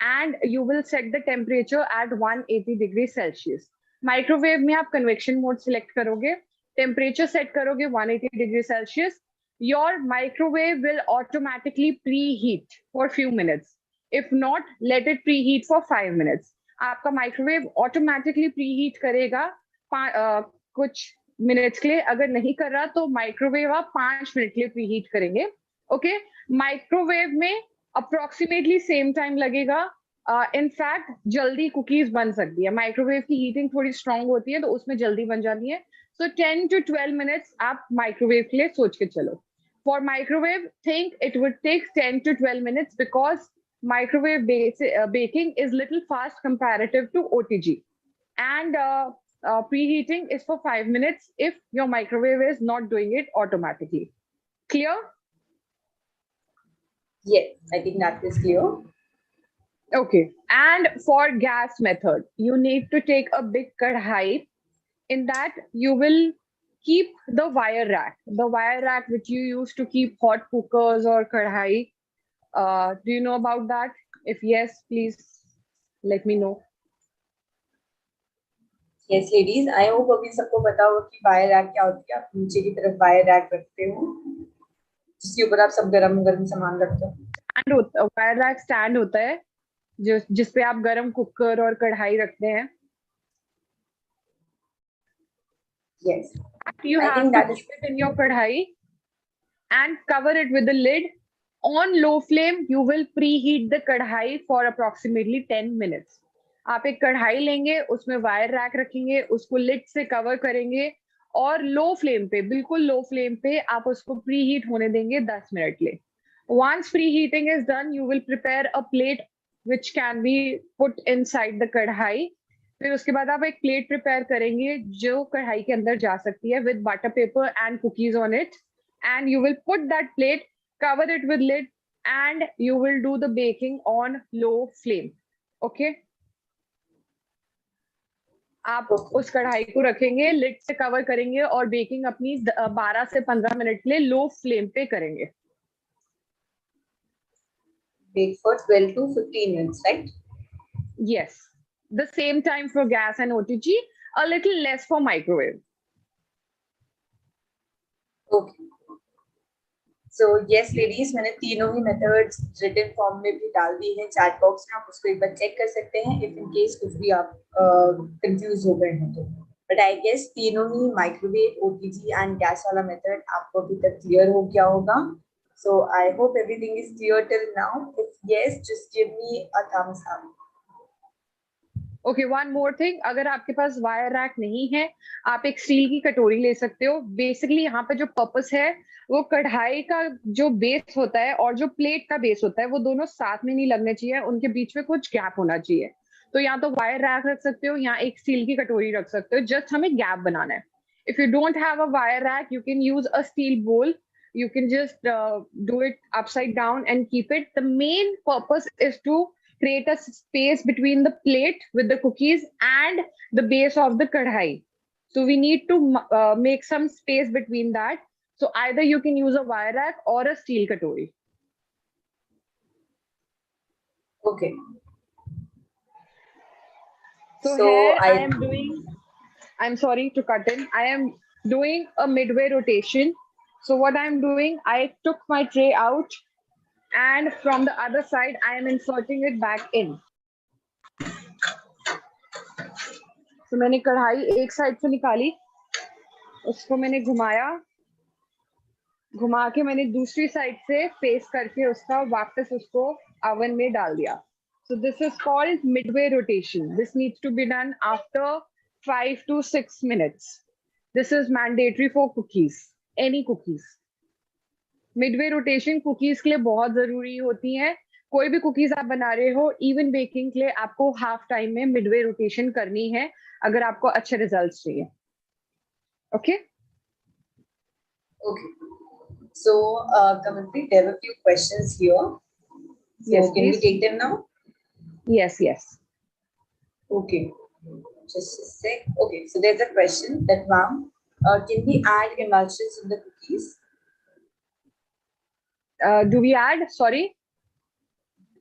Speaker 2: and you will set the temperature at 180 degrees Celsius. Microwave में आप convection mode select करोगे. Temperature set करोगे 180 degree Celsius, your microwave will automatically preheat for few minutes. If not, let it preheat for 5 minutes. आपका microwave automatically preheat करेगा कुछ minutes के लिए. अगर नहीं कर रहा तो माइक्रोवेव आप 5 मिनट के लिए प्रीहीट करेंगे. ओके, माइक्रोवेव में अप्रोक्सीमेटली सेम टाइम लगेगा. इनफैक्ट जल्दी कुकीज बन सकती है. माइक्रोवेव की हीटिंग थोड़ी स्ट्रांग होती है तो उसमें जल्दी बन जाती है. सो 10 to 12 मिनट्स आप माइक्रोवेव के लिए सोच के चलो. For microwave, think it would take 10 to 12 minutes because microwave baking is little fast comparative to OTG. And preheating is for 5 minutes if your microwave is not doing it automatically. Clear?
Speaker 1: Yes, I think that is clear.
Speaker 2: Okay. And for gas method, you need to take a big kadhai. In that, you will keep the wire rack which you use to keep hot cookers or kadhai. Do you know about that? If yes, please let me know.
Speaker 1: Yes, ladies. I hope अभी सबको पता होगा कि wire rack क्या होती है. आप नीचे की तरफ वायर रैक रखते हो जिसके ऊपर आप सब गरम गरम सामान रखते हो.
Speaker 2: वायर रैक स्टैंड होता है जिसपे आप गरम कुकर और कढ़ाई रखते हैं.
Speaker 1: Yes.
Speaker 2: You have to keep it in your kadhai and cover it with the lid. On low flame, you will preheat the kadhai for approximately 10 minutes. आप एक कढ़ाई लेंगे, उसमें वायर रैक रखेंगे, उसको लिड से कवर करेंगे और लो फ्लेम पे, बिल्कुल लो फ्लेम पे आप उसको प्रीहीट होने देंगे 10 मिनट ले. Once preheating is done, you will prepare a plate which can be put inside the kadhai. फिर उसके बाद आप एक प्लेट प्रिपेयर करेंगे जो कढ़ाई के अंदर जा सकती है with butter paper and cookies on it. And you will put that plate, cover it with lid and you will do the baking on low flame. Okay, आप उस कढ़ाई को रखेंगे, लिड से कवर करेंगे और बेकिंग अपनी 12 से 15 मिनट के लिए लो फ्लेम पे करेंगे.
Speaker 1: Bake for 12 to 15 minutes, right?
Speaker 2: Yes. The same time for gas and OTG, a little less for microwave.
Speaker 1: Okay. So yes, ladies, मैंने तीनों ही methods written form में भी डाल दी है chat box में. आप उसको एक बार check कर सकते हैं if in case कुछ भी आप confused हो गए हैं तो. But I guess तीनों ही microwave, OTG and gas वाला method आपको अभी तक clear हो गया होगा. So I hope everything is clear till now. If yes, just give me a thumbs up.
Speaker 2: Okay, one more thing, अगर आपके पास वायर रैक नहीं है, आप एक स्टील की कटोरी ले सकते हो. बेसिकली यहाँ पे जो पर्पस है वो कढ़ाई का जो बेस होता है और जो प्लेट का बेस होता है वो दोनों साथ में नहीं लगने चाहिए, उनके बीच में कुछ गैप होना चाहिए. तो यहाँ तो वायर रैक रख सकते हो, यहाँ एक स्टील की कटोरी रख सकते हो, जस्ट हमें गैप बनाना है. If you don't have a wire rack, you can use a steel बोल. You can just do it upside down and keep it. The main purpose is to create a space between the plate with the cookies and the base of the kadhai. So we need to make some space between that. So either you can use a wire rack or a steel katori.
Speaker 1: Okay.
Speaker 2: So here I am doing, I'm sorry to cut in, I am doing a midway rotation. So what I'm doing, I took my tray out and from the other side, I am inserting it back in. So मैंने कढ़ाई एक side से निकाली, उसको मैंने घुमाया, घुमा के मैंने दूसरी साइड से फेस करके उसका वापस उसको ओवन में डाल दिया. So this is called midway rotation. This needs to be done after 5 to 6 minutes. This is mandatory for cookies, any cookies. Midway rotation cookies के लिए बहुत जरूरी होती है. कोई भी कुकीज आप बना रहे हो, इवन बेकिंग के लिए आपको हाफ टाइम में मिडवे रोटेशन करनी है अगर आपको अच्छे रिजल्ट्स चाहिए. Okay.
Speaker 1: Okay. So, Kamalpreet, there are a few questions here. So
Speaker 2: Yes,
Speaker 1: can
Speaker 2: please.
Speaker 1: we take them now?
Speaker 2: Yes, yes.
Speaker 1: Okay. Just a sec. Okay. So there's a question that, ma'am, can we add emulsions in the cookies?
Speaker 2: Do we add? Sorry.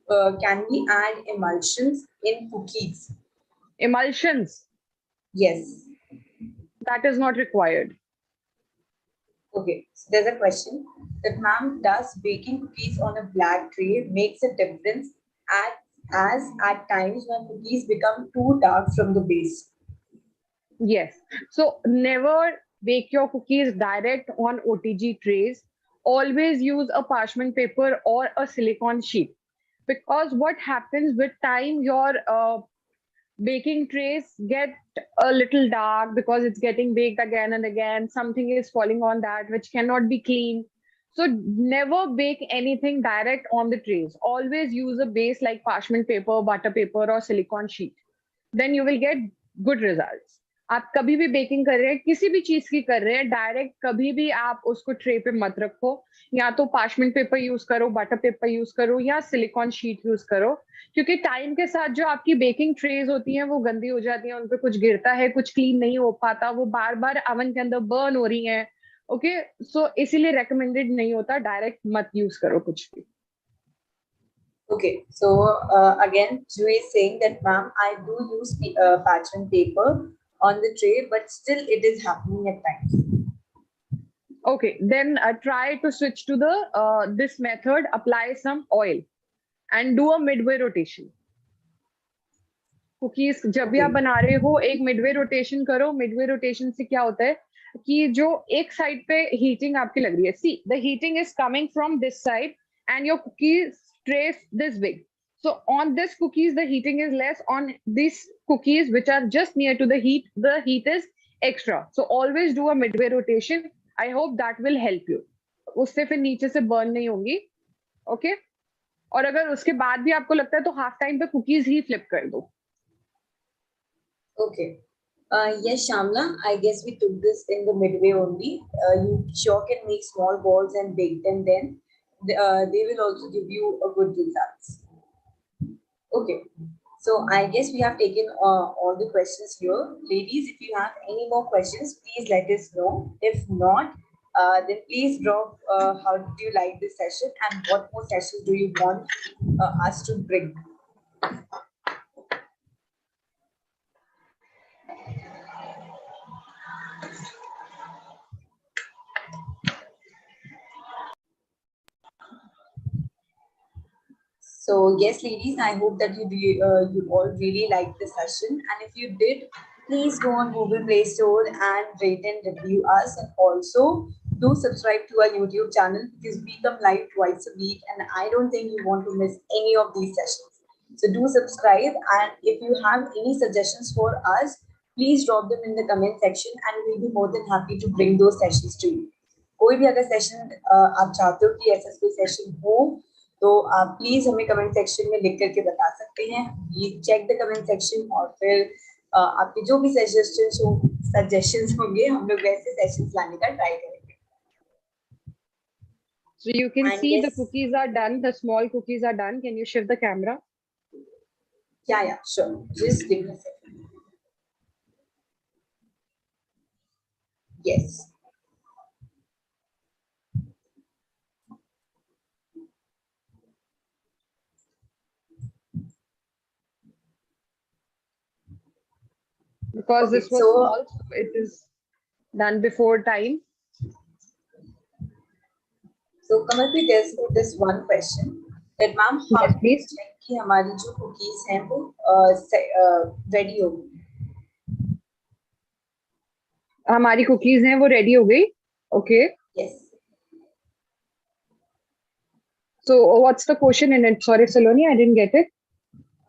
Speaker 1: Can we add emulsions in cookies?
Speaker 2: Emulsions?
Speaker 1: Yes.
Speaker 2: That is not required.
Speaker 1: Okay, so there's a question that ma'am, does baking cookies on a black tray makes a difference at times when cookies become too dark from the base?
Speaker 2: Yes. So never bake your cookies direct on OTG trays. Always use a parchment paper or a silicone sheet. Because what happens with time, your baking trays get a little dark because it's getting baked again and again. Something is falling on that which cannot be cleaned. So never bake anything direct on the trays. Always use a base like parchment paper, butter paper, or silicone sheet. Then you will get good results. आप कभी भी baking कर रहे हैं किसी भी चीज की कर रहे हैं डायरेक्ट कभी भी आप उसको ट्रे पे मत रखो या तो पार्चमेंट पेपर यूज करो बटर पेपर यूज करो या सिलिकॉन शीट यूज करो क्योंकि टाइम के साथ जो आपकी बेकिंग ट्रेज होती हैं वो गंदी हो जाती हैं उन पे कुछ गिरता है कुछ क्लीन नहीं हो पाता वो बार बार अवन के अंदर बर्न हो रही हैं ओके सो इसीलिए रेकमेंडेड नहीं होता डायरेक्ट मत यूज करो कुछ भी
Speaker 1: Okay, so again, Joy is saying that, ma'am, I do use parchment paper on the tray, but still it is happening at times.
Speaker 2: Okay, then try to switch to the this method. Apply some oil and do a midway rotation. Cookies जब भी आप बना रहे हो एक Midway rotation करो Midway rotation से क्या होता है कि जो एक साइड पे हीटिंग आपकी लग रही है see the heating is coming from this side and your cookies trace this big so on this cookies the heating is less on these cookies which are just near to the heat is extra so always do a midway rotation I hope that will help you उससे फिर नीचे से burn नहीं होंगी okay और अगर उसके बाद भी आपको लगता है तो हाफ टाइम पे कुकीज ही फ्लिप कर दो
Speaker 1: Okay. Yes, Shamla, I guess we took this in the midway only. You sure can make small balls and bake them then. They will also give you a good results. Okay. So I guess we have taken all the questions here. Ladies, if you have any more questions, please let us know. If not, then please drop how do you like this session and what more sessions do you want us to bring. So yes, ladies, I hope that you all really liked the session. And if you did, please go on Google Play Store and rate and review us. And also do subscribe to our YouTube channel because we come live twice a week. And I don't think you want to miss any of these sessions. So do subscribe. And if you have any suggestions for us, please drop them in the comment section and we'll be more than happy to bring those sessions to you. कोई भी अगर session आप चाहते हो कि ऐसा कोई session हो तो आप प्लीज हमें कमेंट सेक्शन में लिख करके बता सकते हैं ये चेक द कमेंट सेक्शन और फिर आपके जो भी सजेशंस होंगे हम लोग वैसे सेशंस लाने का ट्राई करेंगे
Speaker 2: So you can see the cookies are done, the small cookies are done. Can you shift the camera?
Speaker 1: Yeah, sure. Just give me a second. Yes.
Speaker 2: Because this was small, so it is done before time.
Speaker 1: So Kamalpreet, there's this one question that ma'am, how do you check कि हमारी जो cookies हैं वो ready हो गई?
Speaker 2: हमारी cookies हैं वो ready हो गई? Okay.
Speaker 1: Yes.
Speaker 2: So what's the question in it? Sorry, Saloni, I didn't get it.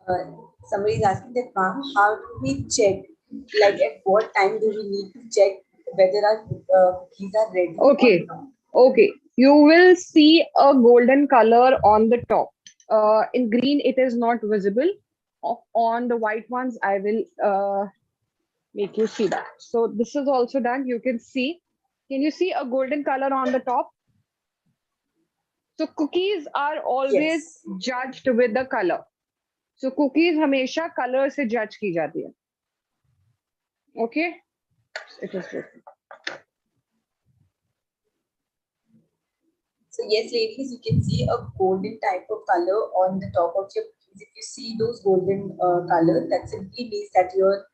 Speaker 1: Somebody is asking that, ma'am, how do we check? Like at what time do we need to check whether our cookies are ready
Speaker 2: okay.
Speaker 1: or not?
Speaker 2: Okay. You will see a golden color on the top. In green, it is not visible. On the white ones, I will make you see that. So this is also done. You can see. Can you see a golden color on the top? So cookies are always judged with the color. So cookies हमेशा color से judge की जाती है. Okay? It is good.
Speaker 1: So yes, ladies, you can see a golden type of color on the top of your cookies. If you see those golden color, that simply means that your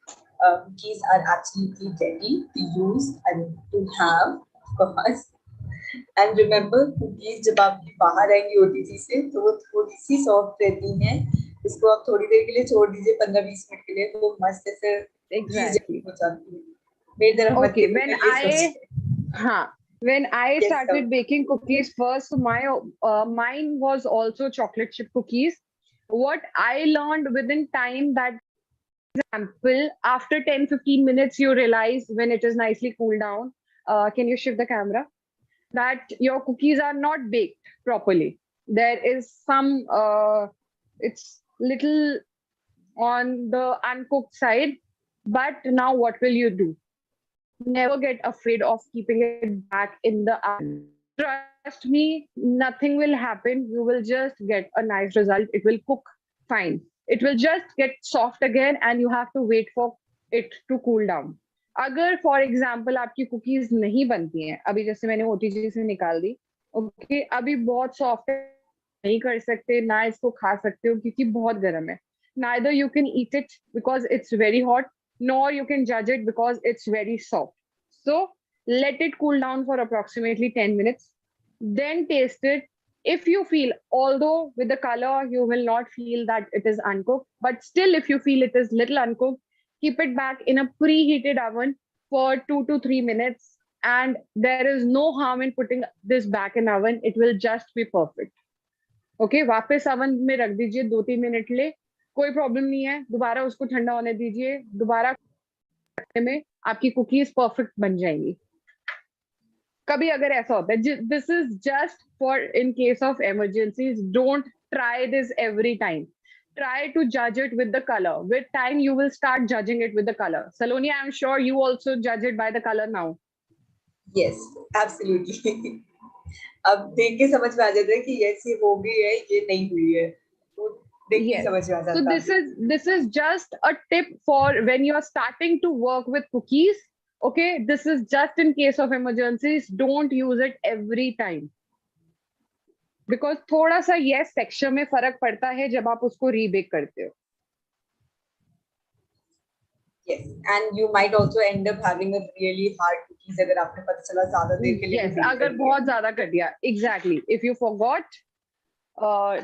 Speaker 1: cookies are absolutely ready to use and to have, of course. And remember cookies जब आपकी बाहर आएंगी OTG से तो वो थोड़ी सी soft रहती हैं, इसको आप थोड़ी देर के लिए छोड़ दीजिए 15-20 मिनट के लिए, तो वो मस्त से कुकीज
Speaker 2: Exactly.
Speaker 1: हो जाती है। मेरी तरफ मत
Speaker 2: Okay,
Speaker 1: देखिएगा, ये सोचिए।
Speaker 2: when I
Speaker 1: yes sir.
Speaker 2: started baking cookies first, mine was also chocolate chip cookies. What I learned within time that example, after 10-15 minutes, you realize when it is nicely cooled down. Can you shift the camera? That your cookies are not baked properly. There is some, it's little on the uncooked side. But now, what will you do? Never get afraid of keeping it back in the oven. Trust me, nothing will happen. You will just get a nice result. It will cook fine. It will just get soft again, and you have to wait for it to cool down. अगर for example आपकी cookies नहीं बनती हैं, अभी जैसे मैंने OTG से निकाल दी, ओके, अभी बहुत सॉफ्ट है, नहीं कर सकते ना, इसको खा सकते हो क्योंकि बहुत गर्म है. Neither you can eat it because it's very hot, nor you can judge it because it's very soft. So let it cool down for approximately 10 minutes. Then taste it. If you feel, although with the color you will not feel that it is uncooked, but still if you feel it is little uncooked, keep it back in a preheated oven for 2 to 3 minutes. And there is no harm in putting this back in oven. It will just be perfect. Okay, वापस oven में रख दीजिए 2-3 minute ले, कोई problem नहीं है. दोबारा उसको ठंडा होने दीजिए, दोबारा में आपकी कुकीज परफेक्ट बन जाएंगी. कभी अगर ऐसा होता है, this is just for in case of emergencies. Don't try this every time. Try to judge it with the color. With time, you will start judging it with the color. Saloni, I'm sure you also judge it by the color now.
Speaker 1: Yes absolutely. अब देख के समझ में आ जाता है कि yes ये हो गई है, ये नहीं हुई है, तो देख के
Speaker 2: Yes.
Speaker 1: समझ में आ
Speaker 2: So
Speaker 1: जाता है।
Speaker 2: this is just a tip for when you are starting to work with cookies. Okay, this is just in case of emergencies. Don't use it every time. Because थोड़ा सा yes texture में फर्क पड़ता है जब आप उसको रीबेक करते हो.
Speaker 1: Yes, and you might also end up having a really hard cookies अगर आपने पता चला ज्यादा देर के लिए
Speaker 2: Yes,
Speaker 1: भी bake
Speaker 2: अगर
Speaker 1: कर
Speaker 2: बहुत
Speaker 1: दिया।
Speaker 2: ज्यादा कर दिया. Exactly.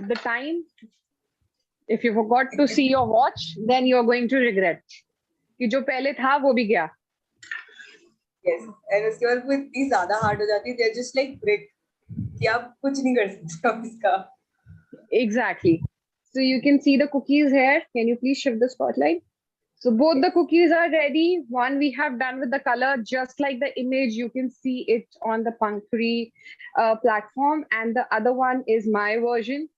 Speaker 2: The time, if you forgot to see your watch, then you're going to regret. कि जो पहले था वो भी गया.
Speaker 1: Yes, and उसके बाद वो इतनी ज्यादा hard हो जाती है, they're just like brick कि आप कुछ नहीं कर सकते अब इसका।
Speaker 2: Exactly. So you can see the cookies here. Can you please shift the spotlight? So both the cookies are ready. One we have done with the color, just like the image, you can see it on the Pankhuri platform. And the other one is my version,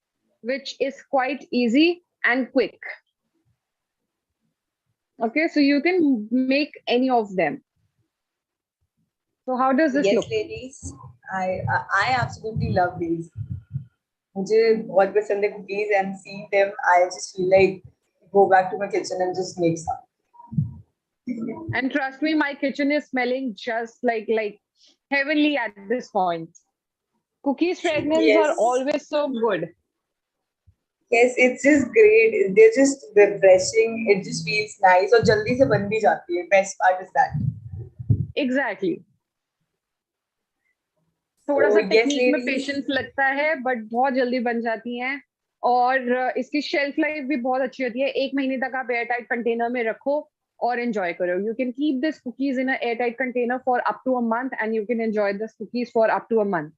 Speaker 2: which is quite easy and quick. Okay, so you can make any of them. So how does this
Speaker 1: Yes,
Speaker 2: look?
Speaker 1: ladies, I absolutely love these. मुझे बहुत पसंद है cookies and seeing them, I just feel like go back to my kitchen and just make some.
Speaker 2: And trust me, my kitchen is smelling just like heavenly at this point. Cookies fragrance are
Speaker 1: Yes,
Speaker 2: always so good.
Speaker 1: yes, it's just great. They're just refreshing. It just feels nice और जल्दी से बन भी जाती है. Best part is that.
Speaker 2: Exactly. थोड़ा
Speaker 1: So
Speaker 2: सा
Speaker 1: yes,
Speaker 2: technique में
Speaker 1: ladies.
Speaker 2: पेशेंस लगता है, बट बहुत जल्दी बन जाती हैं. और इसकी शेल्फ लाइफ भी बहुत अच्छी होती है. 1 महीने तक आप एयर टाइट कंटेनर में रखो और एंजॉय करो. You can keep this cookies in airtight container for up to a month and you can enjoy this cookies for up to a month.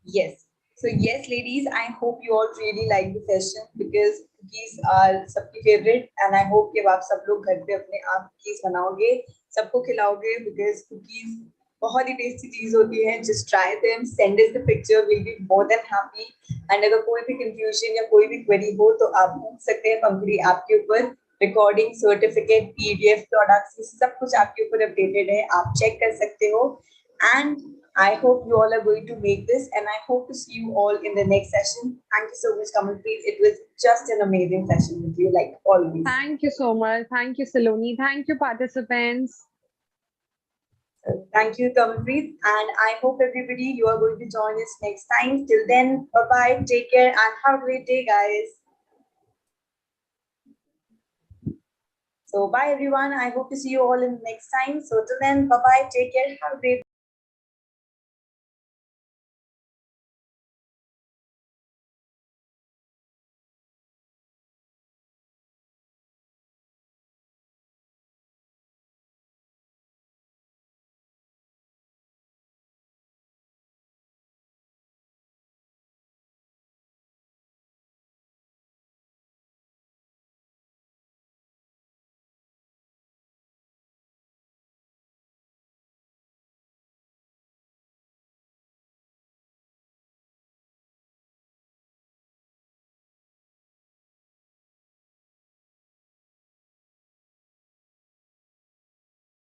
Speaker 1: Yes. So yes, ladies, I hope you all really like the session because cookies are सबकी favorite and I hope कि अब आप सब लोग घर पे अपने आप cookies बनाओगे, सबको खिलाओगे because cookies बहुत ही टेस्टी चीज होती है. Just try them, send us the picture, we'll be more than happy. And अगर कोई भी confusion या कोई भी query हो तो आप पूछ सकते हैं पंखुड़ी आपके ऊपर. रिकॉर्डिंग सर्टिफिकेट पीडीएफ प्रोडक्ट्स सब कुछ आपके ऊपर अपडेटेड है, आप चेक कर सकते हो. And I hope you all are going to make this and I hope to see you all in the next session. Thank you so much, Kamalpreet. It was just an amazing session with you, like always.
Speaker 2: Thank you so much. Thank you, Saloni. Thank you, participants.
Speaker 1: So, thank you, Kamalpreet. And I hope everybody you are going to join us next time. Till then, bye-bye, take care and have a great day, guys. So bye everyone. I hope to see you all in the next time. So till then, bye-bye, take care, have a great